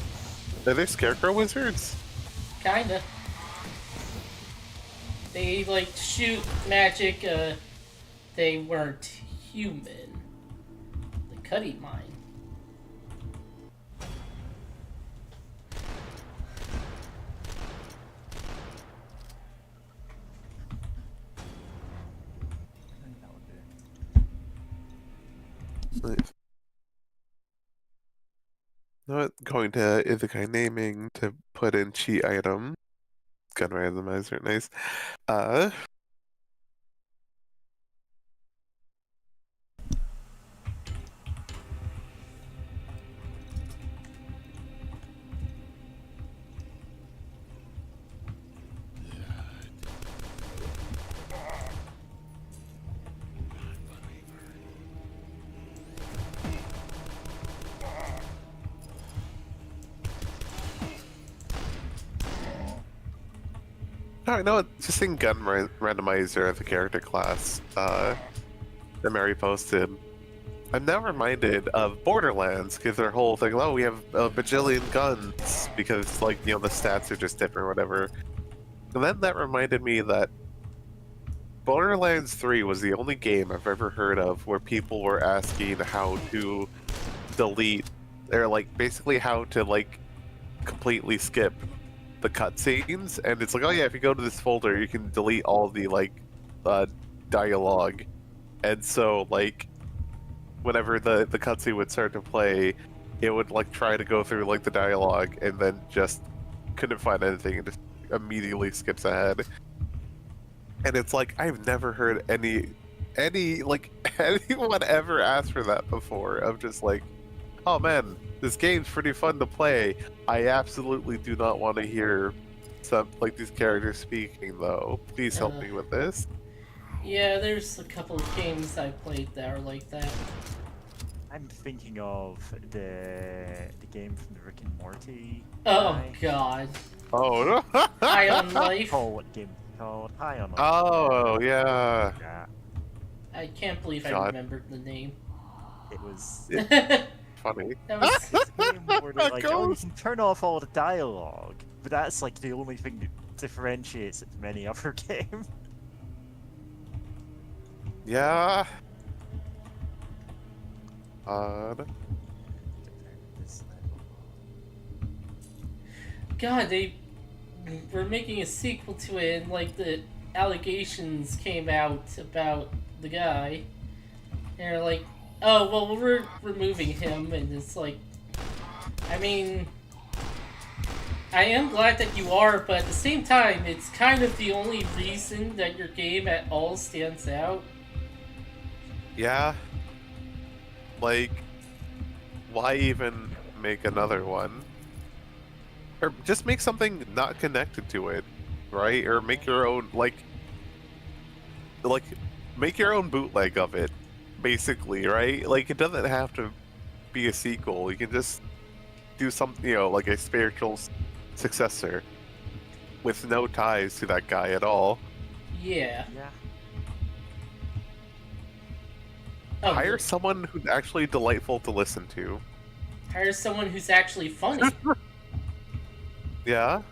Are they scarecrow wizards? Kinda. They, like, shoot magic, they weren't human. The Cuddy mine. Not going to Isekai naming to put in cheat item. Gun randomizer, nice. Oh, no, just in gun randomizer of the character class that Mary posted. I'm now reminded of Borderlands because their whole thing, oh, we have a bajillion guns because, like, you know, the stats are just different or whatever. And then that reminded me that Borderlands 3 was the only game I've ever heard of where people were asking how to delete, or, like, basically how to, like, completely skip the cutscenes, and it's like, oh yeah, if you go to this folder, you can delete all the like dialogue, and so like whenever the cutscene would start to play, it would like try to go through like the dialogue, and then just couldn't find anything, and just immediately skips ahead. And it's like I've never heard any like anyone ever ask for that before. Of just like, oh man, this game's pretty fun to play. I absolutely do not want to hear some like these characters speaking though. Please help me with this. Yeah, there's a couple of games I played that are like that. I'm thinking of the game from the Rick and Morty. Oh guy. god. Oh no! High on Life. Oh, what game is it called? High on Life. Oh yeah. Yeah, I can't believe I God. remembered the name. it was. That Funny. was It's a game where they're like, oh, you Goes. can turn off all the dialogue, but that's like the only thing that differentiates it from any other game. Yeah. Odd. God, they were making a sequel to it, and like the allegations came out about the guy. And they're like, oh, well, we're removing him, and it's like, I mean, I am glad that you are, but at the same time, it's kind of the only reason that your game at all stands out. Yeah. Like, why even make another one? Or just make something not connected to it, right? Or make your own, like make your own bootleg of it, basically, right? Like, it doesn't have to be a sequel. You can just do something, you know, like a spiritual successor with no ties to that guy at all. Yeah. Yeah. Oh, Hire someone who's actually delightful to listen to. hire someone who's actually funny. Yeah?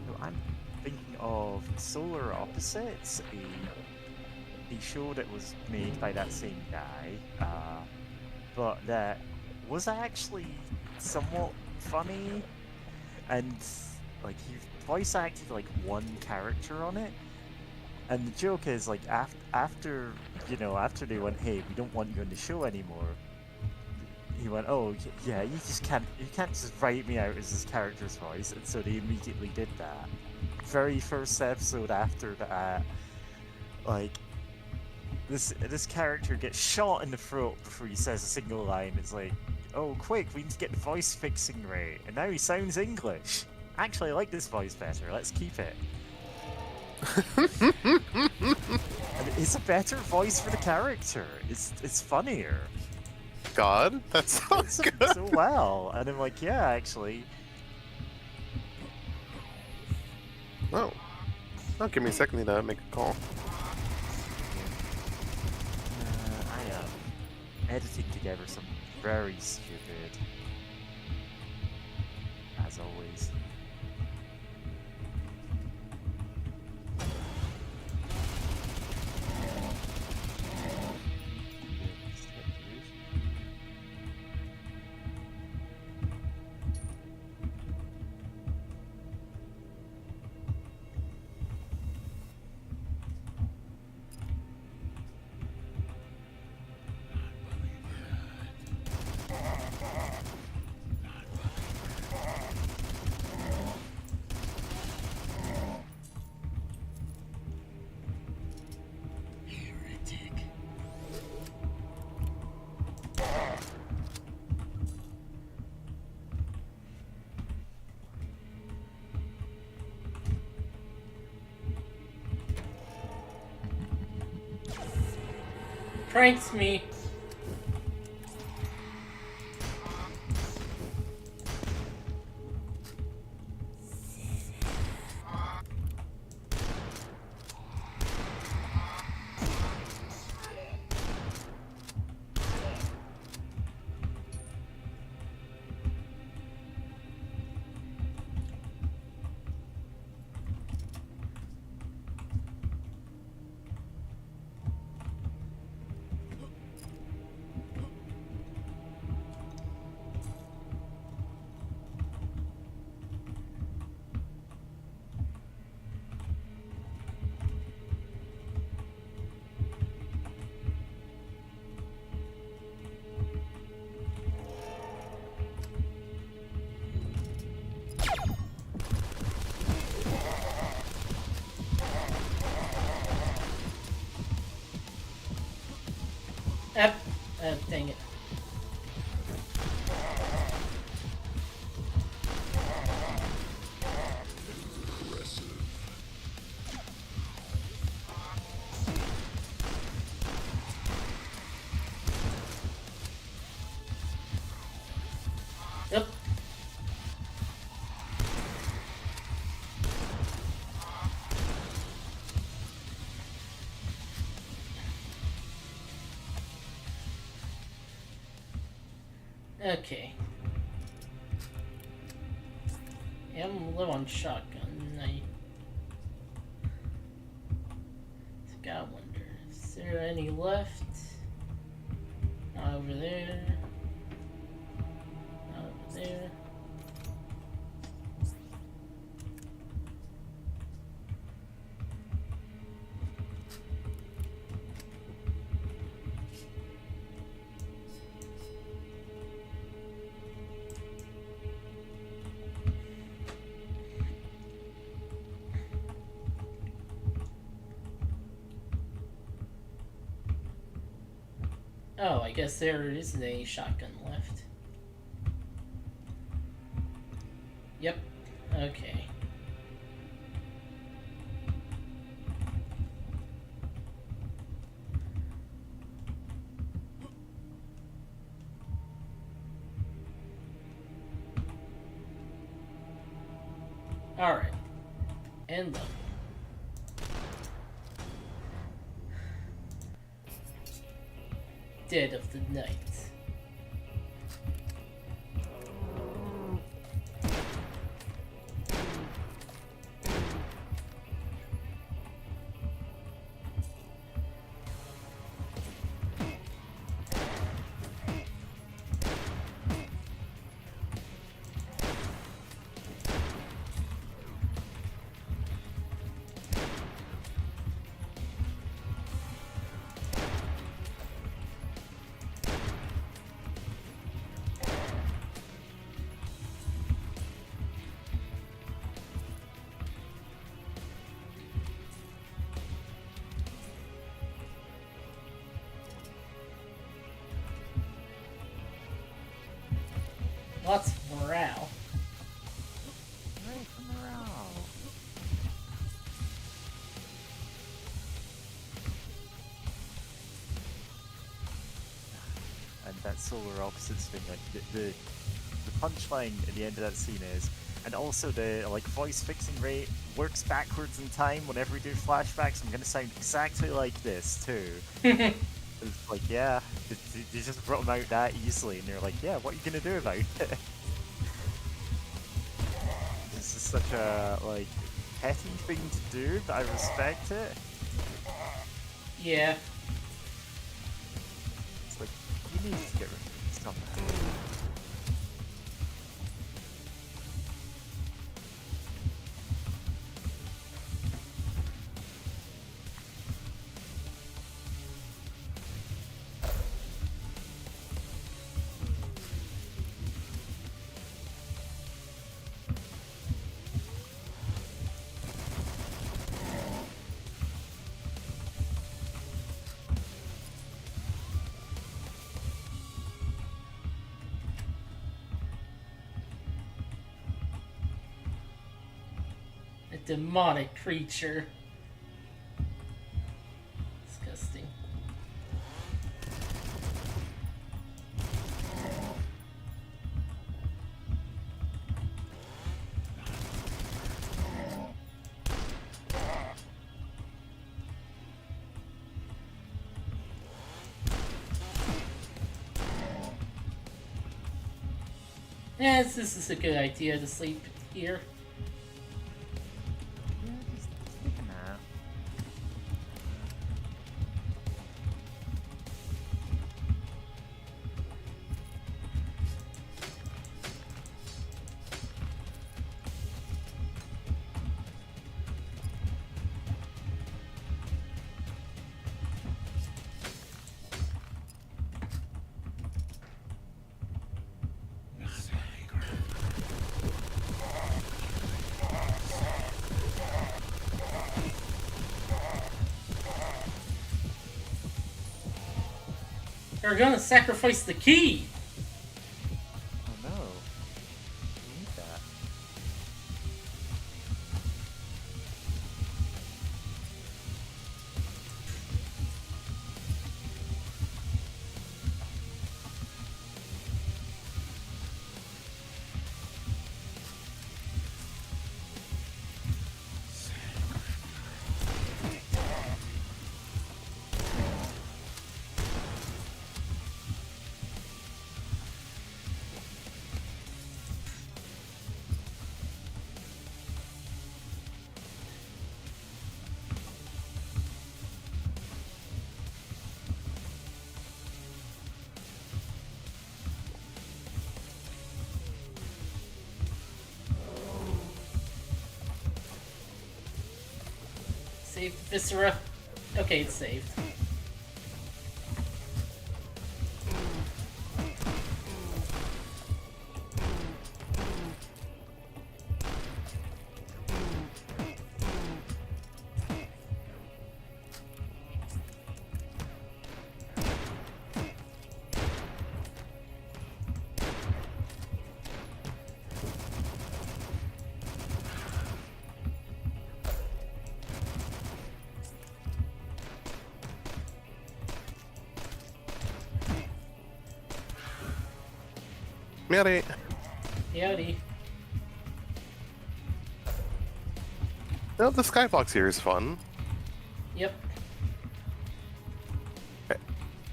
So I'm thinking of Solar Opposites, a show that was made by that same guy, but that was actually somewhat funny, and like he voice acted like one character on it. And the joke is like after they went, hey, we don't want you on the show anymore. He went, oh yeah, you can't just write me out as this character's voice, and so they immediately did that. Very first episode after that, like this character gets shot in the throat before he says a single line. It's like, oh quick, we need to get the voice fixing right, and now he sounds English. Actually, I like this voice better. Let's keep it. And it's a better voice for the character. It's funnier. god, that sounds so, good. so well. And I'm like, yeah, actually. Oh. Oh, give me a second to make a call. I am editing together some very stupid, as always. Heretic. Pranks me. Yep. Dang it. Yep. Okay. Yeah, I'm low on shotgun. I gotta wonder, is there any left? Not over there. Not over there. Oh, I guess there isn't any shotgun left. Yep. Okay. Alright. And look. Dead of the night. Lots of morale. Right from morale. And that solar opposites thing. Like the punchline at the end of that scene is, and also the like voice fixing rate works backwards in time whenever we do flashbacks. I'm gonna sound exactly like this too. It's like, yeah, you just brought them out that easily, and you're like, yeah, what are you gonna do about it? This is such a like petty thing to do, but I respect it. Yeah. It's like you need to get rid of it somehow. A demonic creature. Disgusting. Yes, this is a good idea to sleep here. Yeah, just take a nap. They're gonna sacrifice the key! Oh no. We need that. Save Viscera. Okay, it's saved. Mary. Howdy. No, the skybox here is fun. Yep.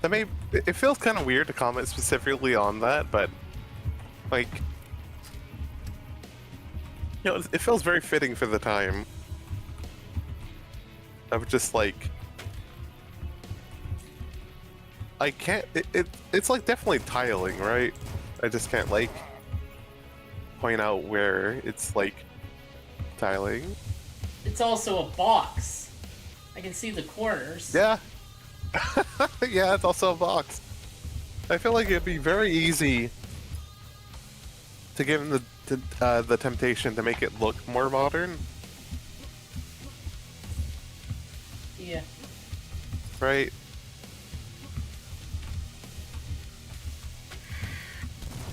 That may it feels kind of weird to comment specifically on that, but like, you know, it feels very fitting for the time. I would just like, I can't. It's like definitely tiling, right? I just can't like point out where it's like tiling. It's also a box. I can see the corners. Yeah. Yeah, it's also a box. I feel like it'd be very easy to give him the temptation to make it look more modern, Yeah. right?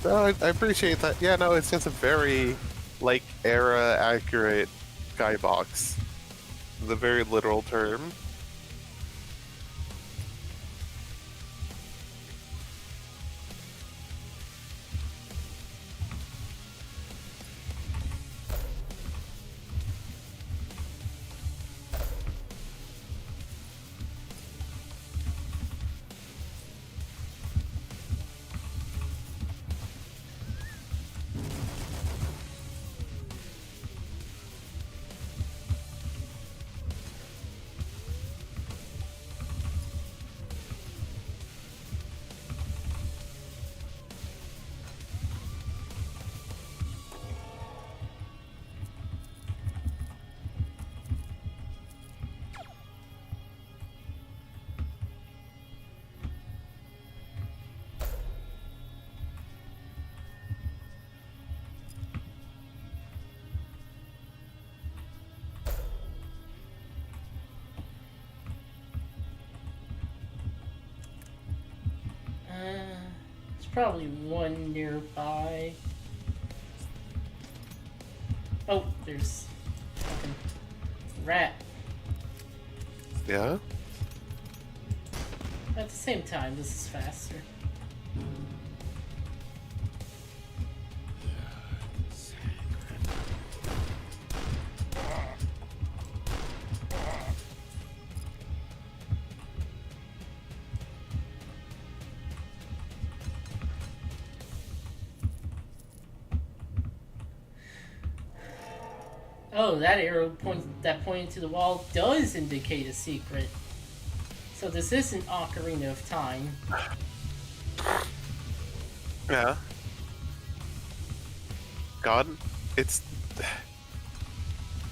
No, I appreciate that. Yeah, no, it's just a very like era accurate skybox. The very literal term. probably one nearby. Oh, there's fucking rat. Yeah? At the same time, this is faster. Oh, that arrow pointing to the wall does indicate a secret. So this isn't Ocarina of Time. Yeah. God, it's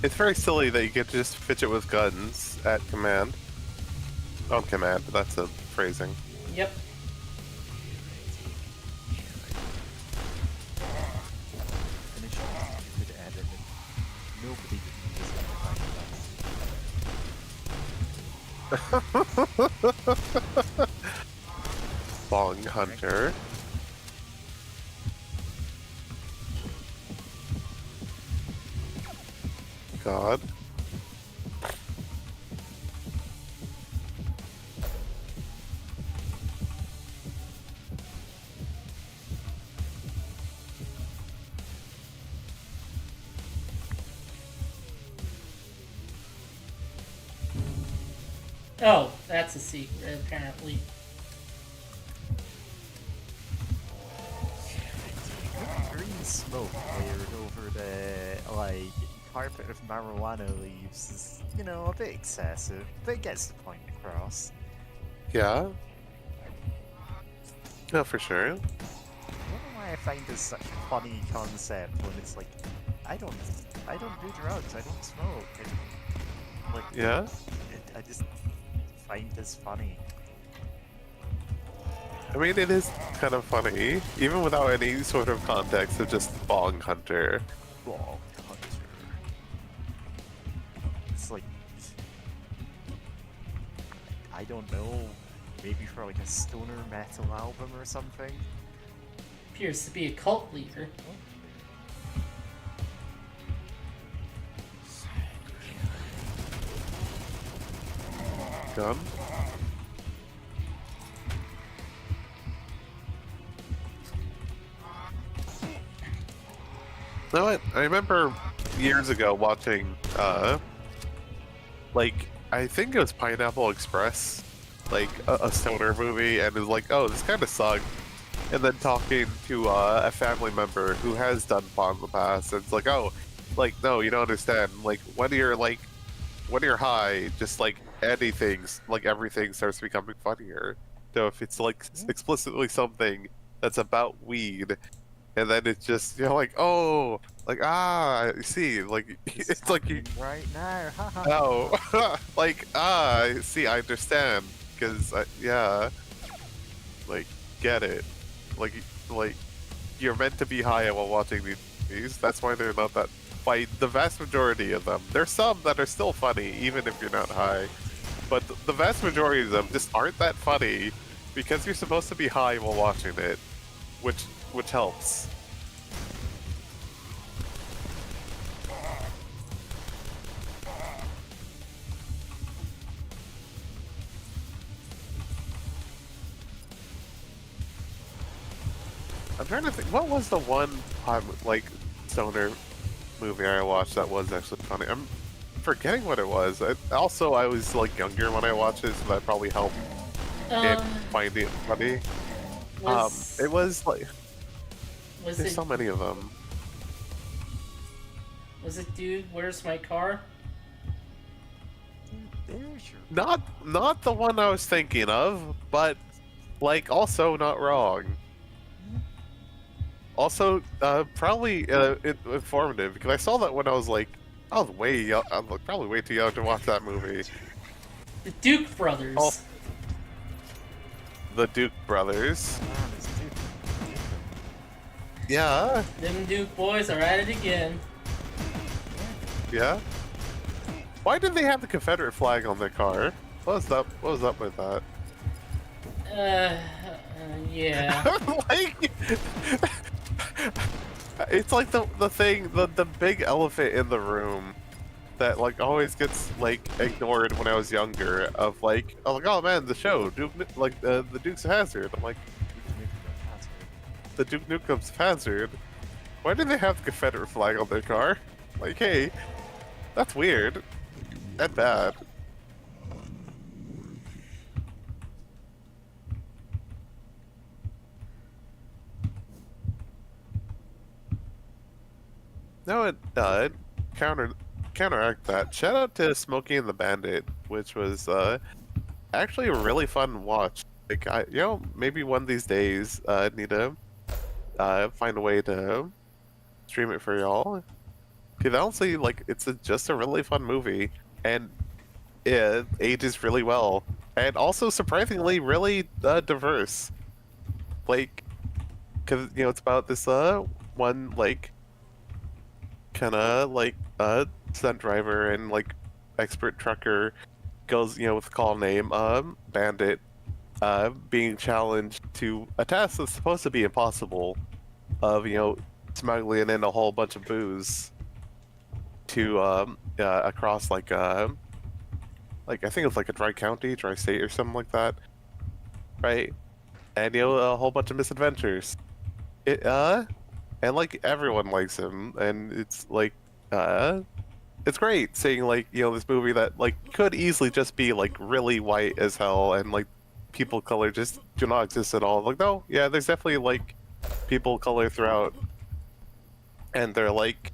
very silly that you get to just fidget with guns at command. On command, but that's a phrasing. Yep. Stupid edit. Nobody Bong Hunter. God. Oh, that's a secret, apparently. green smoke layered over the carpet of marijuana leaves is, you know, a bit excessive, but it gets the point across. Yeah? No, for sure. I don't know why I find this such a funny concept when it's like, I don't do drugs, I don't smoke. Yeah? I just find this funny. I mean, it is kind of funny, even without any sort of context of just Bong Hunter. Bong Hunter. It's like, I don't know, maybe for like a stoner metal album or something. Appears to be a cult leader. Gun? No, I remember years ago watching, I think it was Pineapple Express, a stoner movie, and it was like, oh, this kind of sucked. And then talking to a family member who has done pot in the past, and it's like, oh, no, you don't understand. When you're high, just everything starts becoming funnier. So if it's explicitly something that's about weed, and then it's just oh, I see, it's like you right now. oh, I see, I understand, because yeah, get it, you're meant to be high while watching these movies. That's why they're not that funny. The vast majority of them. There's some that are still funny even if you're not high, but the vast majority of them just aren't that funny because you're supposed to be high while watching it, which helps. I'm trying to think, what was the one stoner movie I watched that was actually funny? I'm forgetting what it was. I was younger when I watched it, so that probably helped in finding it funny. It was there's so many of them. Was it Dude, Where's My Car? There's your... Not the one I was thinking of, but also not wrong. Also, probably informative, because I saw that when I was I was way young. I was probably way too young to watch that movie. The Duke Brothers. Oh, the Duke Brothers. Yeah. Them Duke boys are at it again. Yeah. Why did they have the Confederate flag on their car? What was up with that? Yeah. Like, it's like the thing, the big elephant in the room that like always gets like ignored when I was younger. Of like, oh man, the show, the Duke's of Hazzard. I'm like, the Duke Nukem's Hazzard. Why do they have the Confederate flag on their car? Like, hey, that's weird and bad. No, it counteract that. Shout out to Smokey and the Bandit, which was actually a really fun watch. Like, maybe one of these days, need to find a way to stream it for y'all. Cause honestly, like, it's just a really fun movie, and it ages really well, and also surprisingly really diverse. Like, cause it's about this one like kind of like stunt driver and like expert trucker goes with call name Bandit being challenged to a task that's supposed to be impossible of smuggling in a whole bunch of booze to across like I think it's like a dry state or something like that, right? And a whole bunch of misadventures. And like everyone likes him, and it's like it's great seeing like this movie that like could easily just be like really white as hell and like people of color just do not exist at all. Like, no, yeah, there's definitely like people of color throughout, and they're like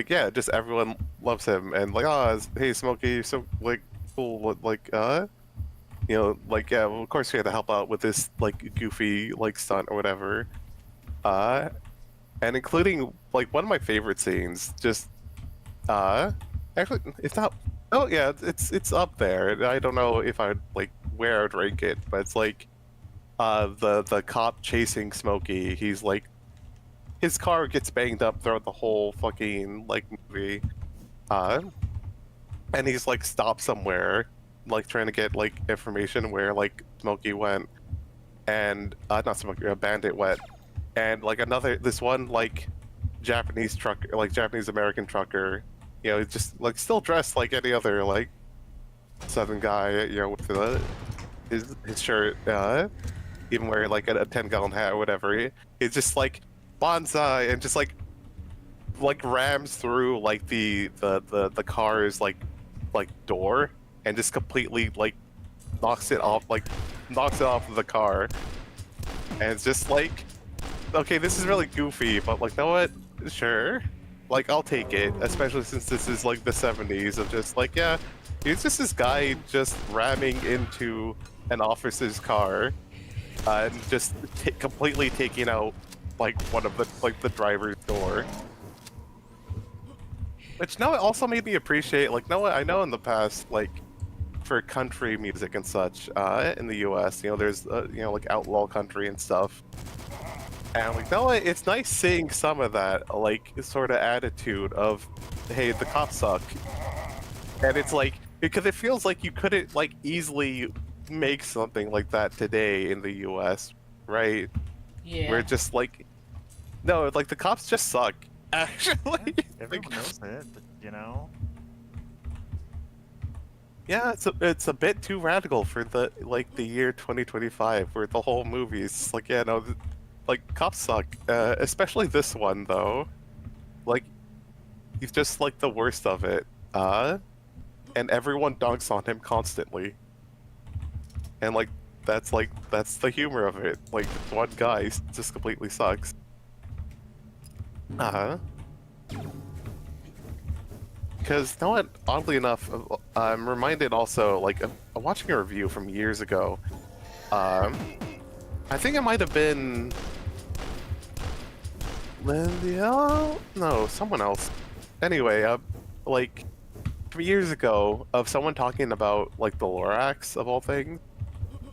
yeah, just everyone loves him, and like, oh, hey Smokey, you're so like cool, like like, yeah, well, of course we had to help out with this like goofy like stunt or whatever, and including like one of my favorite scenes, just actually it's not, oh yeah, it's up there. I don't know if I'd like where I'd rank it, but it's like the cop chasing Smokey. He's like, his car gets banged up throughout the whole fucking like movie, and he's like stopped somewhere, like trying to get like information where like Smokey went, and not Smokey, a Bandit went, and like this one like Japanese trucker, like Japanese American trucker, just like still dressed like any other like Southern guy, with his shirt, even wearing like a 10-gallon hat or whatever. He's just like bonsai and just like rams through like the car's like door and just completely like knocks it off of the car, and it's just like, okay, this is really goofy, but like, you know what, sure, like I'll take it, especially since this is like the 70s of just like, yeah, he's just this guy just ramming into an officer's car, and just completely taking out like one of the driver's door. Which now it also made me appreciate, like, I know in the past, like, for country music and such, in the US, there's like outlaw country and stuff. And like, it's nice seeing some of that, like, sort of attitude of, hey, the cops suck. And it's like, because it feels like you couldn't like easily make something like that today in the US, right? Yeah. Where just like, no, like the cops just suck. Actually, Everyone knows it, but yeah, it's a bit too radical for the year 2025, where the whole movie is like, yeah, no, like cops suck. Especially this one though, like he's just like the worst of it. And everyone dunks on him constantly, and like that's the humor of it. Like, one guy just completely sucks. Because, oddly enough, I'm reminded also, like, of watching a review from years ago. I think it might have been Lindy. No, someone else. Anyway, like, from years ago, of someone talking about like the Lorax of all things,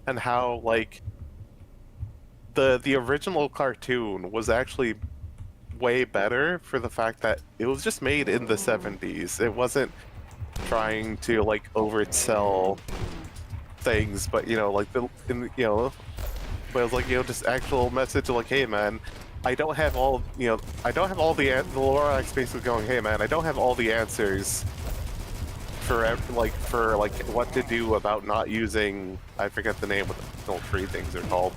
and how like the original cartoon was actually way better for the fact that it was just made in the 70s. It wasn't trying to like oversell things, but like but it was like, you know, just actual message of like, hey man, I don't have all, you know, I don't have all the Lorax basically going, hey man, I don't have all the answers for what to do about not using, I forget the name of the little tree things they're called,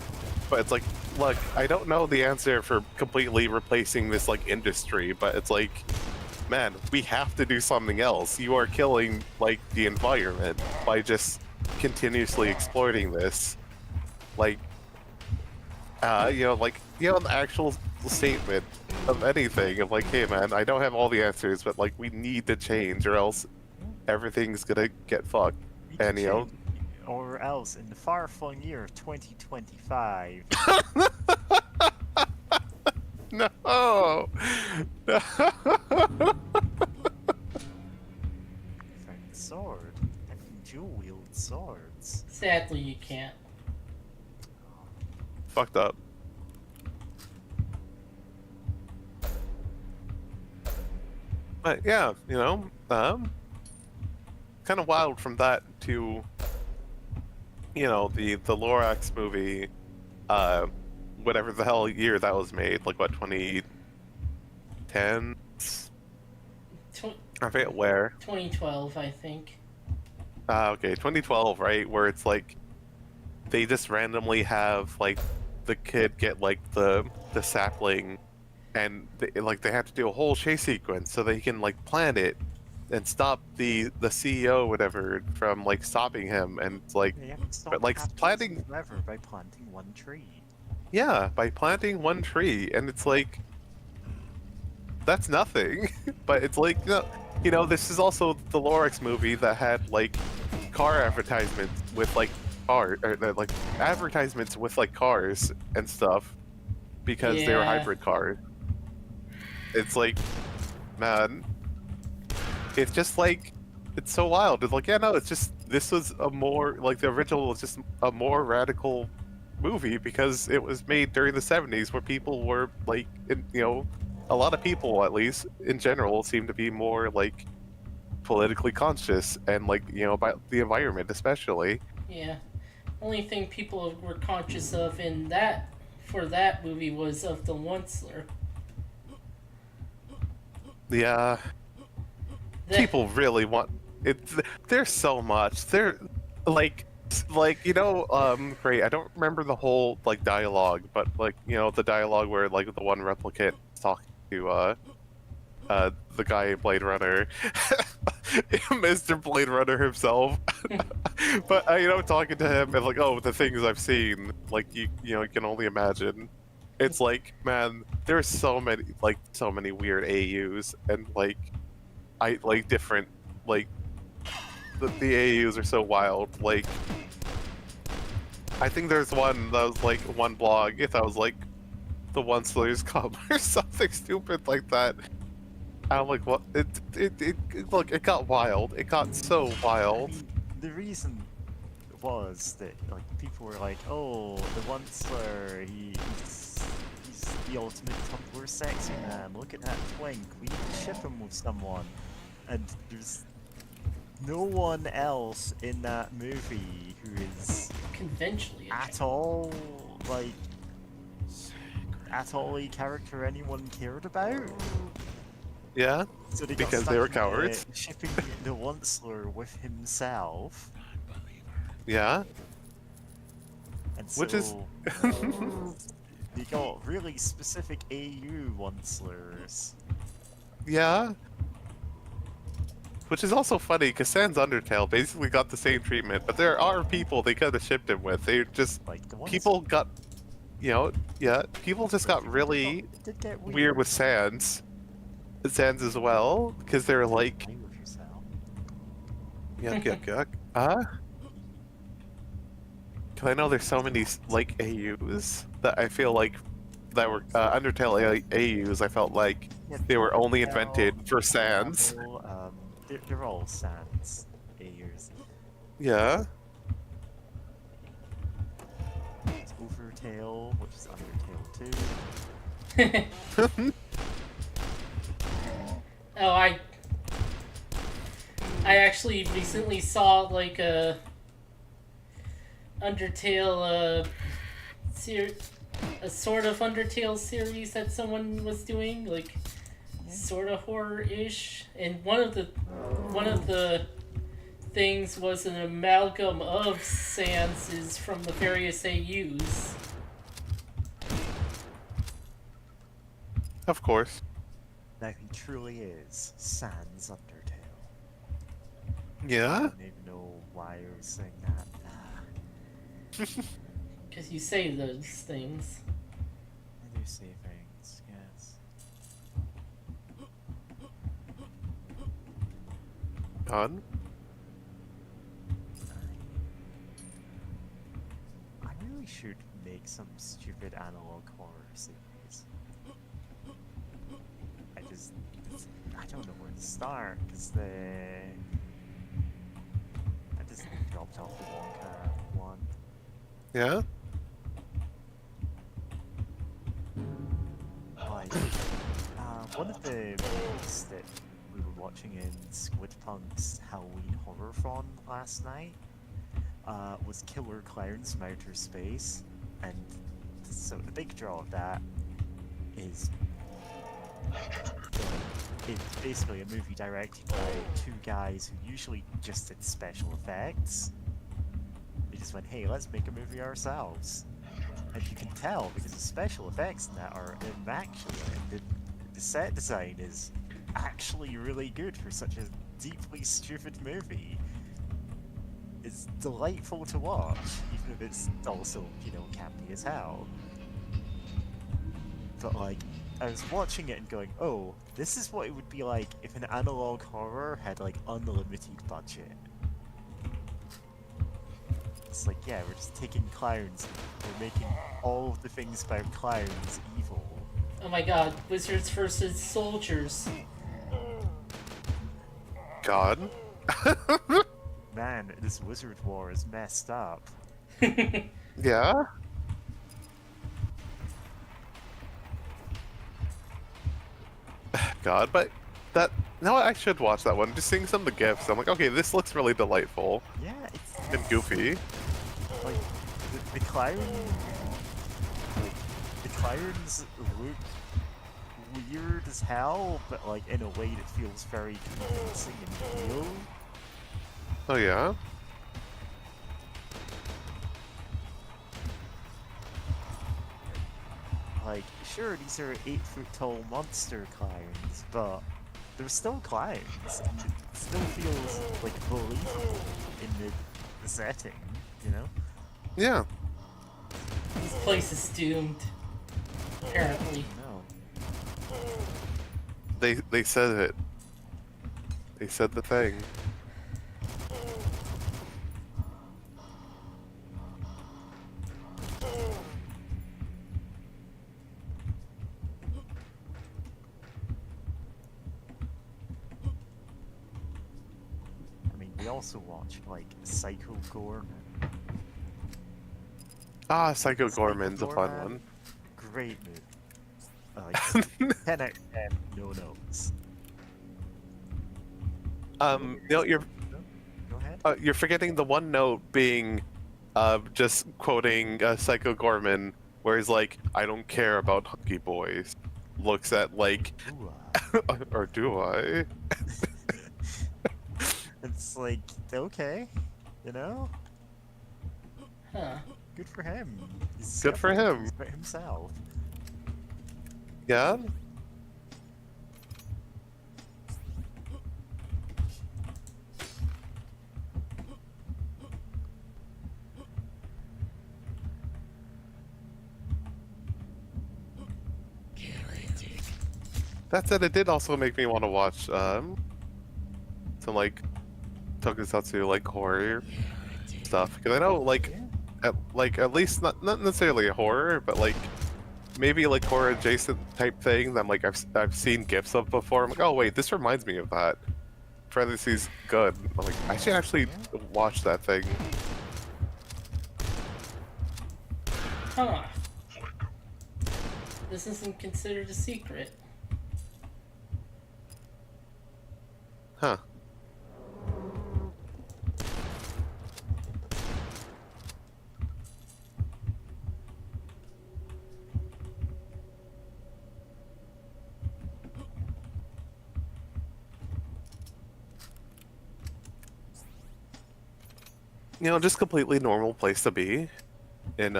but it's like, look, I don't know the answer for completely replacing this like industry, but it's like, man, we have to do something else. You are killing like the environment by just continuously exploiting this. Like, you know, like, you know, an actual statement of anything of like, hey man, I don't have all the answers, but like we need to change or else everything's gonna get fucked. We And can you know, change, or else in the far-flung year of 2025, no, no. find a sword. I can dual-wield swords. Sadly, you can't. Fucked up. But yeah, you know, kind of wild from that to, you know, the Lorax movie, whatever the hell year that was made, like what, 2010? I forget where. 2012, I think. Okay, 2012, right? Where it's like they just randomly have like the kid get like the sapling, and they have to do a whole chase sequence so they can like plant it and stop the CEO whatever from like stopping him, and it's like, They haven't stopped but like capitalism planting, forever by planting one tree. yeah, by planting one tree, and it's like that's nothing. But it's like, you know, this is also the Lorax movie that had like car advertisements with like like advertisements with like cars and stuff because they were Yeah. hybrid cars. It's like, man, it's just like, it's so wild. It's like, yeah, no, it's just, this was a more, like the original was just a more radical movie because it was made during the 70s where people were like, you know, a lot of people at least in general seem to be more like politically conscious and like, you know, about the environment especially. Yeah. Only thing people were conscious of in that for that movie was of the Onceler. Yeah, That, people really want it. There's so much. They're like you know, great. I don't remember the whole like dialogue, but like, you know, the dialogue where like the one replicant is talking to the guy in Blade Runner, Mr. Blade Runner himself. But you know, talking to him and like, oh, the things I've seen, like you know, you can only imagine. It's like, man, there's so many weird AUs and like different like the AUs are so wild. Like, I think there's one that was like one blog, if that was like the One Slayer's Cup or something stupid like that. I'm like, what? Look, it got wild. It got so I wild. mean, the reason was that like people were like, oh, the Onceler, he's the ultimate Tumblr sexy man. Look at that twink. We need to ship him with someone. And there's no one else in that movie who is conventionally at all like a character anyone cared about. Yeah, So they got because stuck they were in, cowards. shipping the Onceler with himself. Yeah, And which is so they got really specific AU Oncelers. yeah. Which is also funny because Sans Undertale basically got the same treatment, but there are people they could have shipped him with. They just Like the ones people got, you know, yeah, people just got really it did get weird with Sans as well because they're like, Play with yourself. yuck. Cause I know there's so many like AUs that I feel like that were Undertale AUs. I felt like Yeah, they were only Undertale, invented for Sans. Marvel, they're all Sans AUs. Yeah. It's Overtale, which is Undertale 2. Oh, I actually recently saw like a Undertale a sort of Undertale series that someone was doing, like sort of horror-ish, and one of the things was an amalgam of seances from the various AUs. Of course. Now he truly is Sans Undertale. I Yeah? don't even know why I was saying that. Because you say those things. I do say things, yes. God? I really should make some stupid analog horror series. I don't know where to start, because I just dropped off the Wonka one. Yeah? Like, one of the movies that we were watching in Squidpunk's Halloween Horror-thon last night was Killer Clowns from Outer Space, and so the big draw of that is it's basically a movie directed by two guys who usually just did special effects. They just went, hey, let's make a movie ourselves. And you can tell because the special effects in that are immaculate. The set design is actually really good for such a deeply stupid movie. It's delightful to watch, even if it's also, you know, campy as hell. But like, I was watching it and going, oh, this is what it would be like if an analog horror had like unlimited budget. It's like, yeah, we're just taking clowns, we're making all of the things about clowns evil. Oh my god, wizards versus soldiers. God? Man, this wizard war is messed up. Yeah? God, but that... No, I should watch that one. Just seeing some of the gifs, I'm like, okay, this looks really delightful. Yeah, it's And goofy. like the clowns look weird as hell, but like in a way that feels very convincing and real. Oh yeah? Like, sure, these are 8-foot-tall monster clowns, but they're still clowns, and it still feels like believable in the setting, you know? Yeah. This place is doomed. Apparently. No. They said it. They said the thing. I mean, we also watched, like, Psycho Gorman. Ah, Psycho Psycho Gorman's a fun Gorman, one. Great movie. Like, 10 out of 10, no notes. You know, Go ahead. you're forgetting the one note being, just quoting Psycho Gorman, where he's like, "I don't care about hunky boys." Looks at like, Ooh, or do I? it's like, okay, you know? Huh. Good for him. He's Good for separate. him. He's about himself. Yeah. That said, it did also make me want to watch some like tokusatsu like horror stuff, because I know like at least not necessarily a horror, but like maybe like horror adjacent type thing that I'm like I've seen gifs of before. I'm like, oh wait, this reminds me of that. Parentheses good. I'm like, I should actually watch that thing. Huh. This isn't considered a secret. Huh. you know, just completely normal place to be in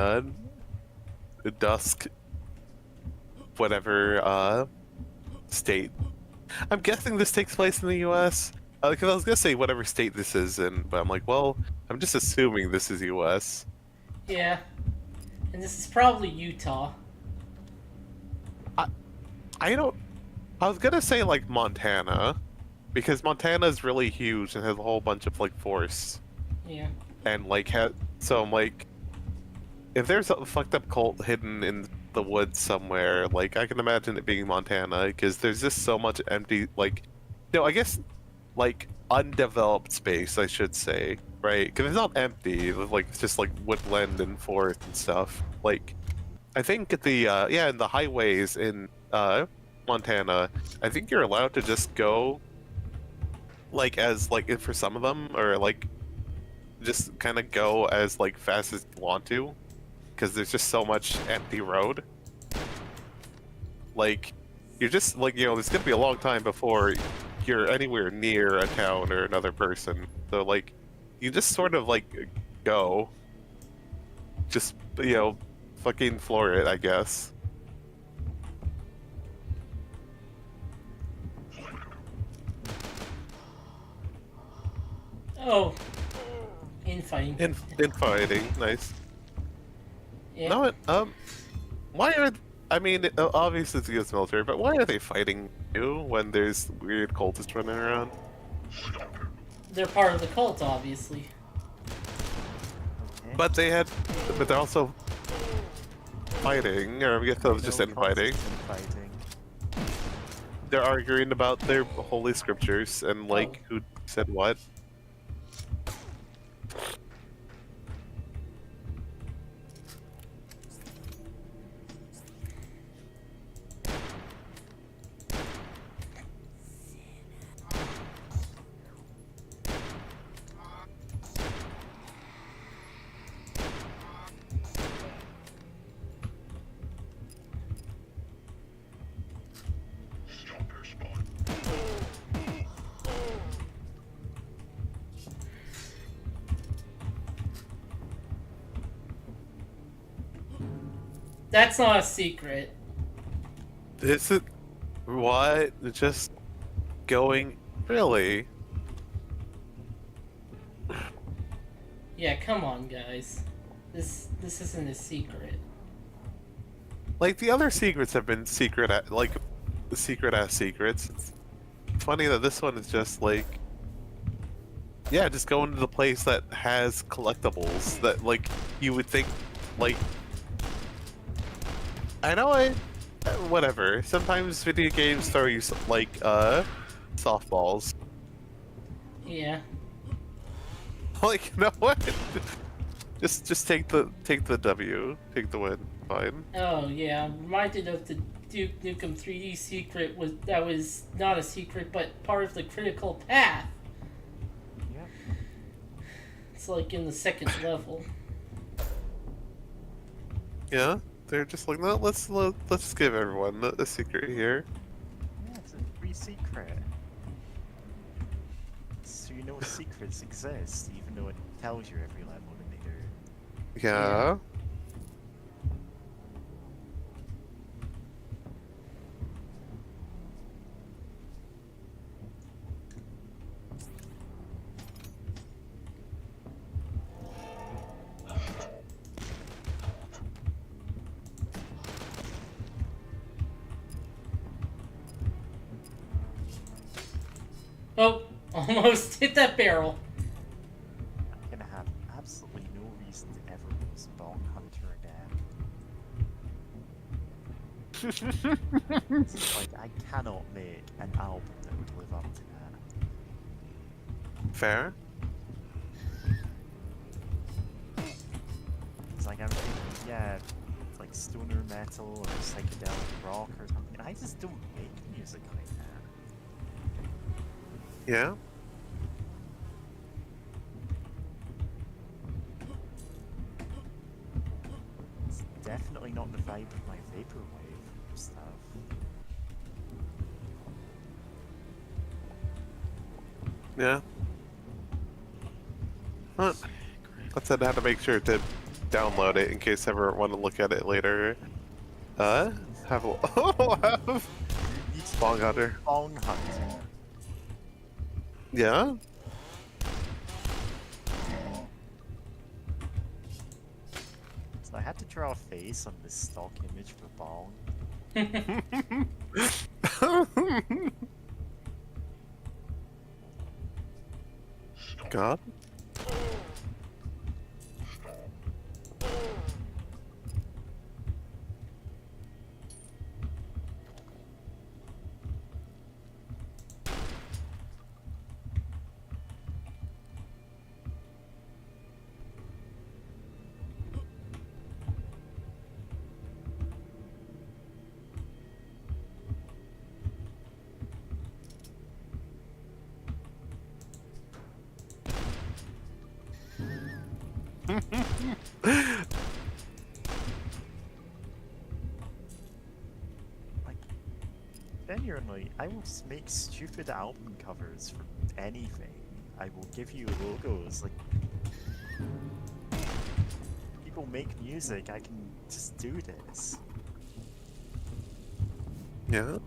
Dusk, whatever state. I'm guessing this takes place in the U.S. Because I was gonna say whatever state this is in, but I'm like, well, I'm just assuming this is U.S. Yeah. And this is probably Utah. I don't. I was gonna say like Montana, because Montana is really huge and has a whole bunch of like forests Yeah. and like so I'm like, if there's a fucked up cult hidden in the woods somewhere, like I can imagine it being Montana because there's just so much empty, like, no, I guess like undeveloped space, I should say, right? Because it's not empty, like it's just like woodland and forest and stuff. Like, I think at the yeah, in the highways in Montana, I think you're allowed to just go like as like for some of them, or like just kind of go as like fast as you want to, because there's just so much empty road. Like, you're just like, you know, there's gonna be a long time before you're anywhere near a town or another person. So like, you just sort of like go, just, you know, fucking floor it, I guess. Oh. Infighting. Infighting, nice. Yeah. No, why are, I mean, obviously it's against the military, but why are they fighting you when there's weird cultists running around? They're part of the cult, obviously. Okay. But but they're also fighting, or I guess that was just No infighting. constant infighting. They're arguing about their holy scriptures and like who said what. That's not a secret. Is it what? Just going really? Yeah, come on, guys. This isn't a secret. Like the other secrets have been like secret ass secrets. It's funny that this one is just like, yeah, just going to the place that has collectibles that like you would think, like, I know whatever. Sometimes video games throw you like softballs. Yeah. Like, you know what? Just take the W, take the win. Fine. Oh yeah, I'm reminded of the Duke Nukem 3D secret that was not a secret but part of the critical path. Yep. It's like in the second level. Yeah, they're just like, no, let's give everyone a secret here. Yeah, it's a free secret. So you know secrets exist, even though it tells you every level that they do. Yeah. Oh, almost hit that barrel. I'm gonna have absolutely no reason to ever use Bong Hunter again. It's like, I cannot make an album that would live up to that. Fair. It's like, I'm thinking, yeah, it's like stoner metal or psychedelic rock or something. I just don't make music like that. Yeah. It's definitely not the vibe of my vaporwave stuff. Yeah. Huh. I said I had to make sure to download it in case I ever want to look at it later. Have a have You need to Bong do Hunter. Bong Hunter. Yeah. So I had to draw a face on this stock image for Bong. God. Like, genuinely, I will just make stupid album covers for anything. I will give you logos. Like, people make music. I can just do this. Yeah.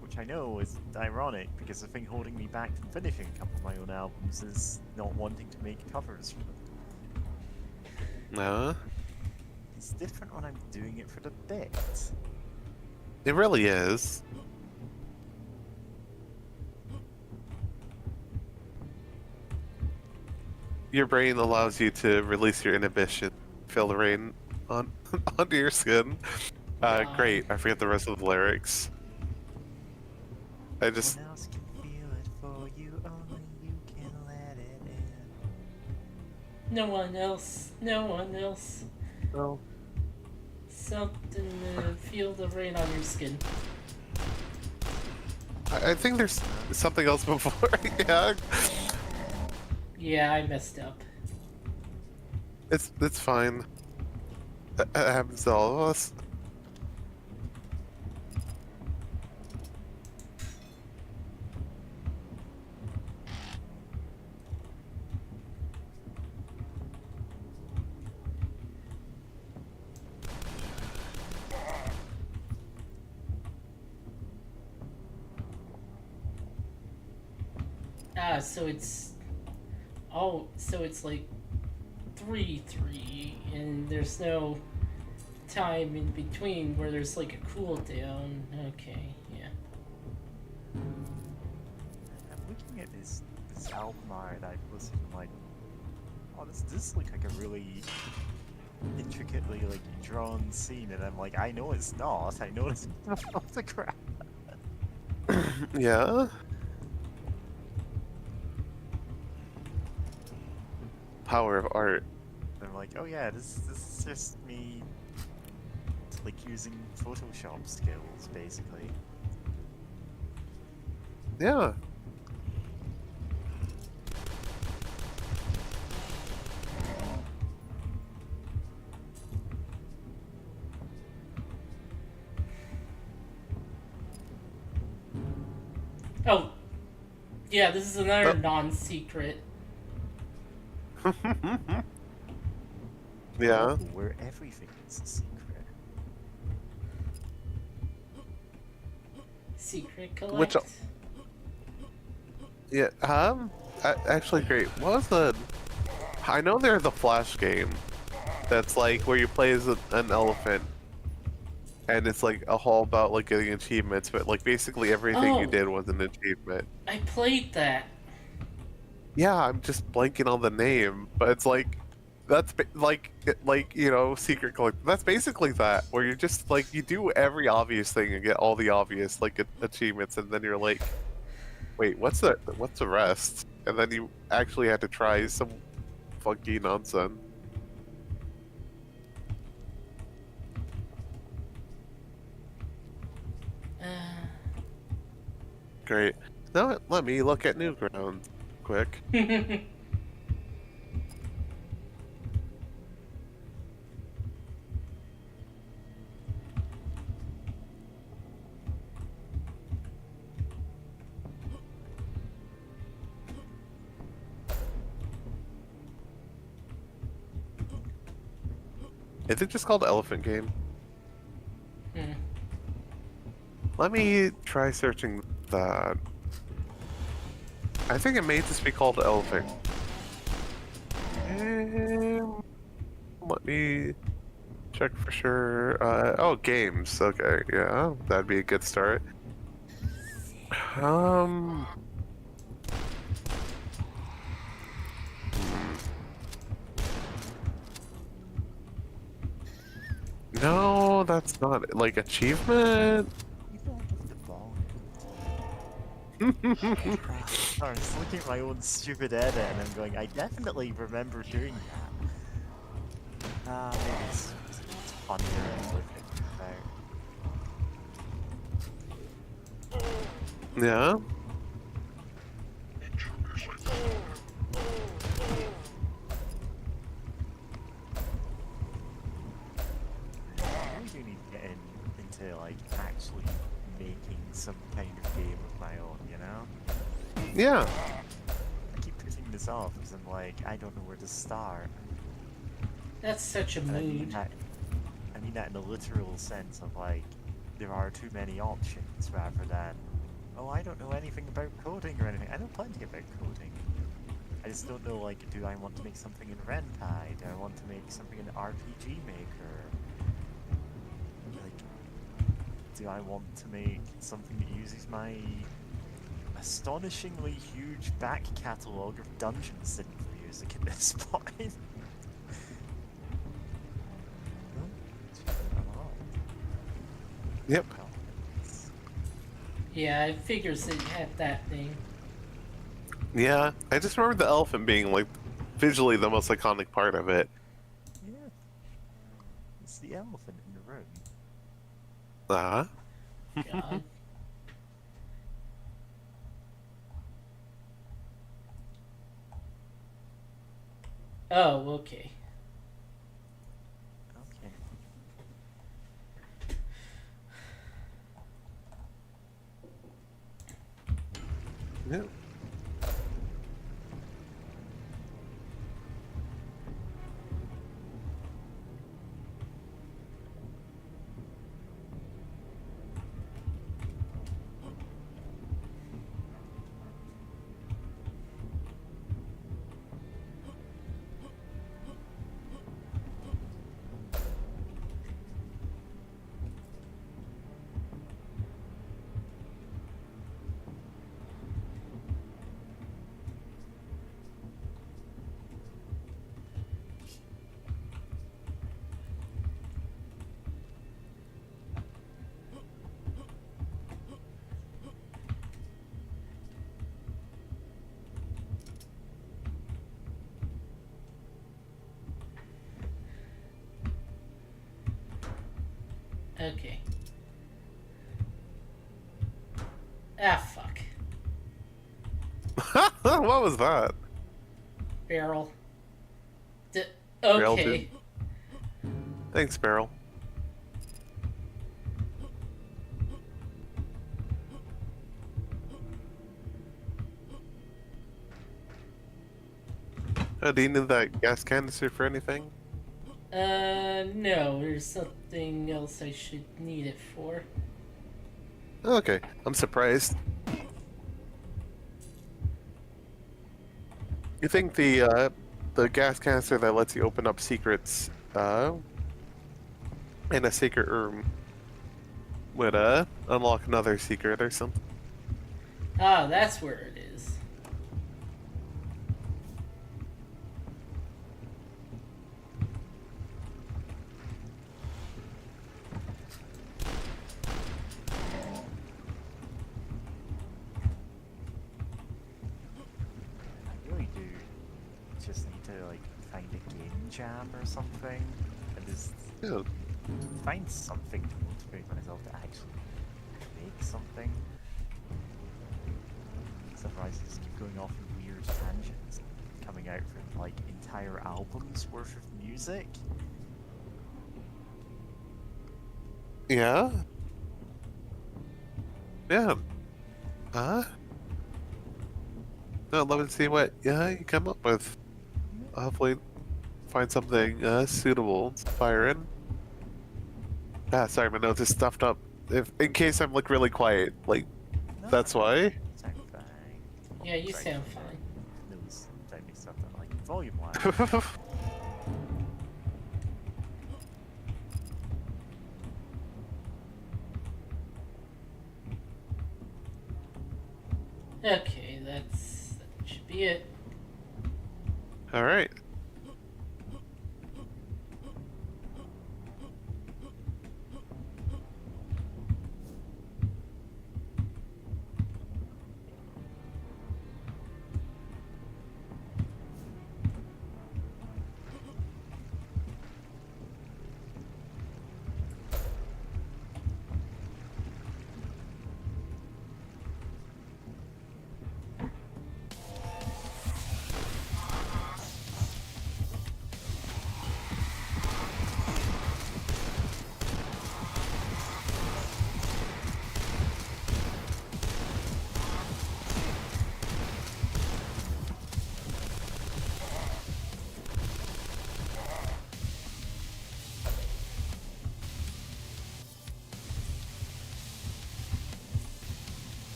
Which I know is ironic because the thing holding me back from finishing a couple of my own albums is not wanting to make covers for them. No. It's different when I'm doing it for the bit. It really is. Your brain allows you to release your inhibition, feel the rain on onto your skin. Great. I forget the rest of the lyrics. I just No one else can feel it for you, only you can let it in. No one else. No one else. well, Something to feel the rain on your skin. I think there's something else before. Yeah, Yeah, I messed up. it's fine. It happens to all of us. Ah, so it's... Oh, so it's like 3-3, and there's no time in between where there's like a cooldown. Okay, yeah. I'm looking at this album art I've listened to, like, oh, this does look like a really intricately like drawn scene, and I'm like, I know it's not. I know it's not a photograph. Yeah. Power of art. And I'm like, oh yeah, this is just me, like, using Photoshop skills, basically. Yeah. Oh! Yeah, this is another Oh. non-secret. Yeah. Oh, where everything is a secret. Secret Which- collect. Yeah. Actually, great. What was the? I know there's a Flash game that's like where you play as an elephant, and it's like a whole about like getting achievements, but like basically everything you Oh. did was an achievement. I played that. Yeah, I'm just blanking on the name, but it's like that's like you know, secret collect. That's basically that, where you're just like you do every obvious thing and get all the obvious like achievements, and then you're like, wait, what's the rest? And then you actually had to try some funky nonsense. Great. Now let me look at Newgrounds quick. Is it just called Elephant Game? Hmm. Let me try searching that. I think it may just be called Elephant. Let me check for sure. Oh, games. Okay, yeah, that'd be a good start. Um, no, that's not like achievement. You don't give the ball. I was looking at my own stupid edit and I'm going, I definitely remember doing that. Maybe it's funnier and worth it about. Yeah. I do need to get into like actually making some kind of game of my own, you know? Yeah. I keep putting this off because I'm like, I don't know where to start. That's such a And mood. I mean that in the literal sense of like, there are too many options rather than, oh, I don't know anything about coding or anything. I know plenty about coding. I just don't know, like, do I want to make something in Ren'Py? Do I want to make something in RPG Maker? Like, do I want to make something that uses my astonishingly huge back catalogue of dungeon synth music at this point? Yep. Yeah, I figures it had that thing. Yeah. I just remember the elephant being like visually the most iconic part of it. Yeah. It's the elephant in the room. Uh-huh. God. Oh, okay. Okay. Yeah. Okay. Ah, fuck. What was that? Barrel. Barrel, Okay. dude. Thanks, Beryl. Do you need that gas canister for anything? No, there's something else I should need it for. Okay, I'm surprised. You think the gas canister that lets you open up secrets in a secret room would unlock another secret or something? Ah, that's where it is. I really do just need to like find a game jam or something and just Yeah. find something to motivate myself to actually make something. Otherwise I just keep going off on weird tangents, coming out with like entire albums worth of music. Yeah? Yeah. I'd love to see what you come up with. Hopefully find something suitable to fire in. Ah, sorry, my nose is stuffed up. If in case I'm like really quiet, like No, that's no, why. you sound fine. Yeah, you Sorry. sound fine. Nose type of stuff that like volume wise. Okay, that should be it. All right.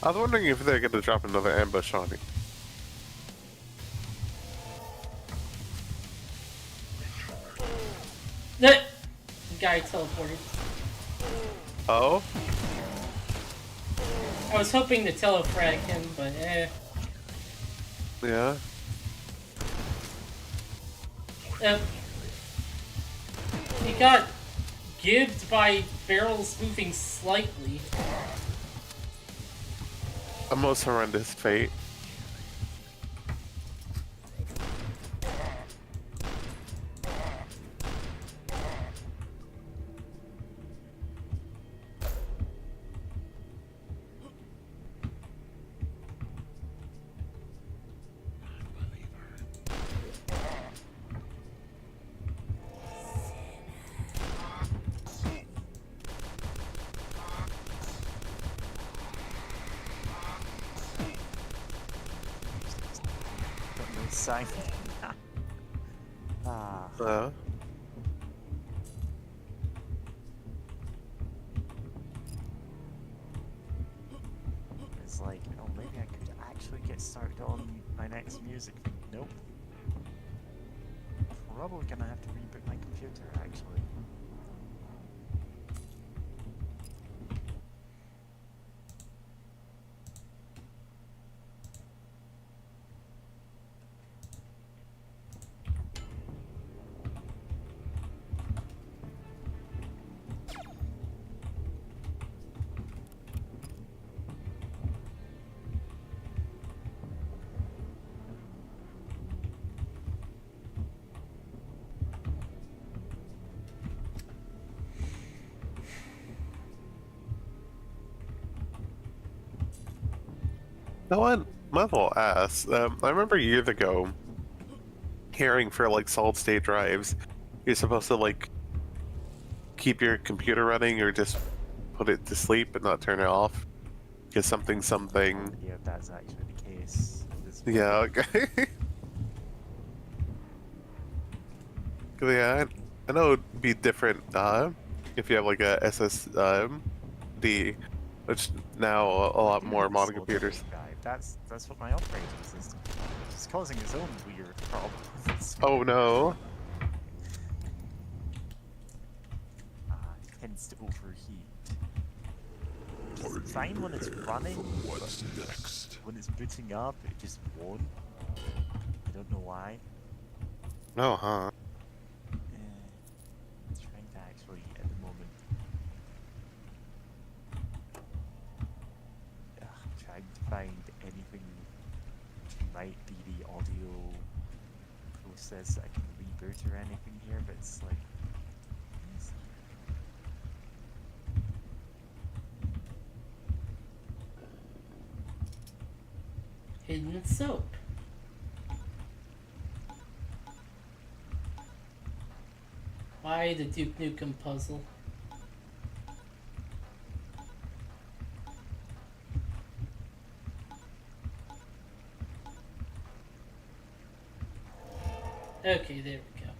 I was wondering if they're gonna drop another ambush on me. The guy teleported. Oh, I was hoping to telefrag him, but yeah. He got gibbed by barrels moving slightly. A most horrendous fate. Got no sign. Ah. It's like, oh, maybe I could actually get started on my next music. Nope. Probably gonna have to reboot my computer, actually. No one, might as well ask. I remember years ago hearing for like solid state drives, you're supposed to like keep your computer running or just put it to sleep and not turn it off because something. Yeah, that's actually the case. Yeah, okay. 'Cause, yeah, I know it'd be different if you have like a SSD, which now a lot more modern computers. That's what my operating system is. It's causing its own weird problems. Oh no. It tends to overheat. It's fine when it's running, What's but next? when it's booting up, it just won't. don't know why. Oh, huh. Trying to actually, at the moment, trying to find anything might be the audio process I can reboot or anything here, but it's like. Hidden soap. Why the Duke Nukem puzzle? Okay, there we go.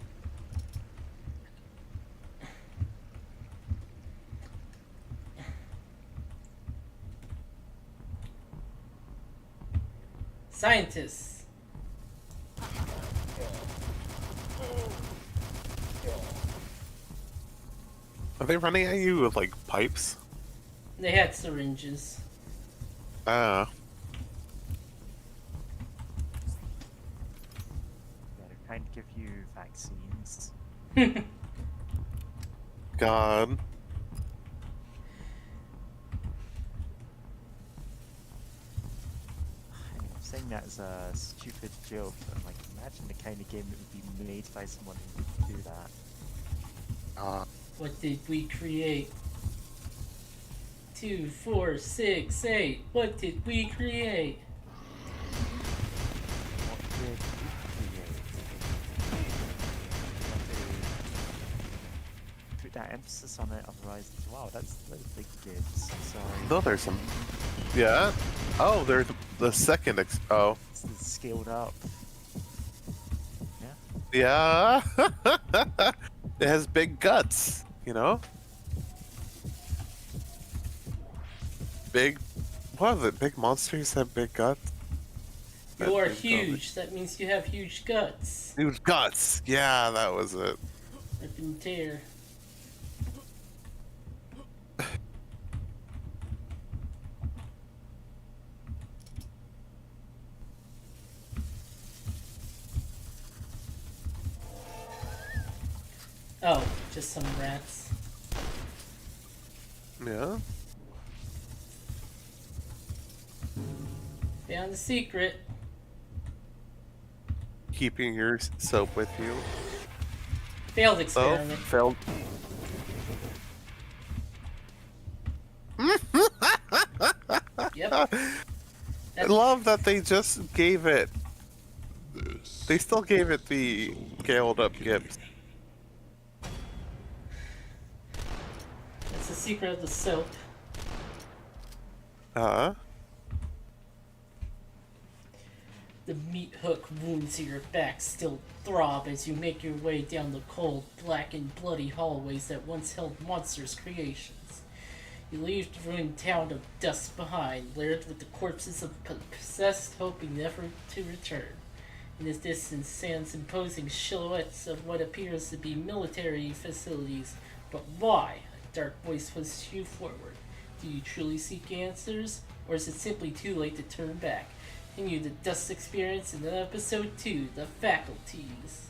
Scientists. Are they running at you with like pipes? They had syringes. Ah. Yeah, they're trying to give you vaccines. God. I'm saying that as a stupid joke, but like, imagine the kind of game that would be made by someone who would do that. What did we create? 2, 4, 6, 8. What did we create? What did you create? Put that emphasis on it, otherwise, wow, that's big dibs. Sorry. No, there's some. Yeah. Oh, there's the second. Oh. It's scaled up. Yeah. It has big guts, you know? Big. What is it? Big monsters have big guts? You are huge. That means you have huge guts. Huge guts. Yeah, that was it. Rip and tear. Oh, just some rats. Yeah. Found the secret. Keeping your soap with you. Failed Oh, experiment. failed. Yep. I love that they just gave it. They still gave it the scaled up gips. That's the secret of the soap. Uh-huh. The meat hook wounds in your back still throb as you make your way down the cold, black, and bloody hallways that once held monsters' creations. You leave the ruined town of DUSK behind, layered with the corpses of possessed, hoping never to return. In the distance stands imposing silhouettes of what appears to be military facilities. But why? A dark voice pushes you forward. Do you truly seek answers, or is it simply too late to turn back? Continue the DUSK experience in episode 2, The Faculties.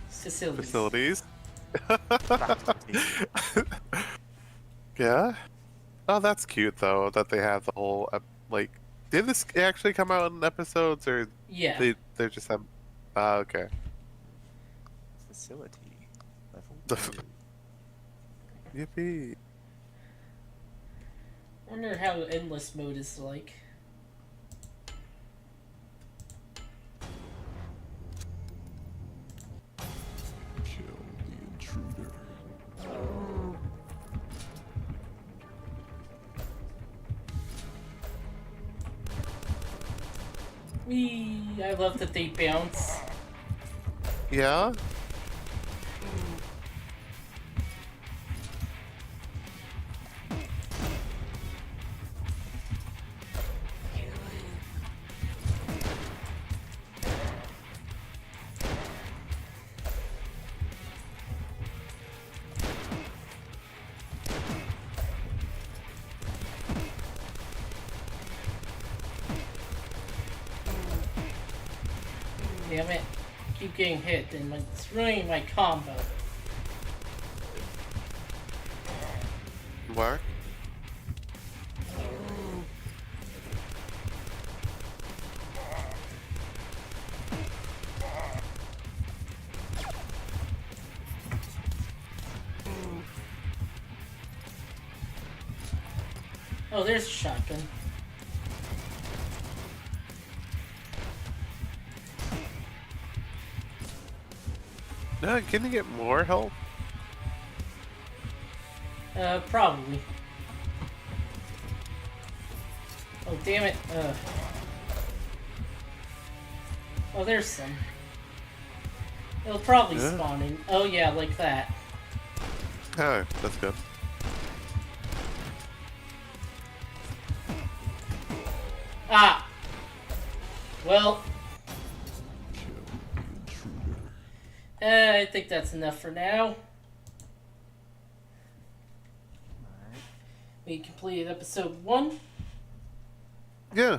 Facilities. Faculties. Yeah. Oh, that's cute though that they have the whole like. Did this actually come out in episodes or Yeah. they just have? Okay. Facility. The Level 2. Yippee. Wonder how endless mode is like. Kill the intruder. Whee! I love that they bounce. Yeah. Damn it. Keep getting hit and it's ruining my combo. Where? Oh, there's a shotgun. No, can you get more help? Probably. Oh, damn it. Oh, there's some. It'll probably Yeah. spawn in. Oh, yeah, like that. Oh, that's good. Ah! Well, Kill the intruder. I think that's enough for now. Alright. We completed episode 1. Yeah.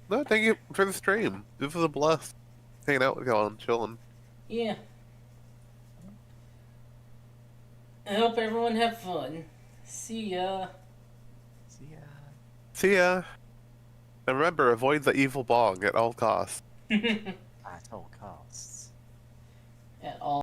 No, thank you for the stream. This was a blast. Hanging out with y'all and chilling. Yeah. I hope everyone had fun. See ya. See ya. See ya. And remember, avoid the evil bong at all costs. At all costs. At all.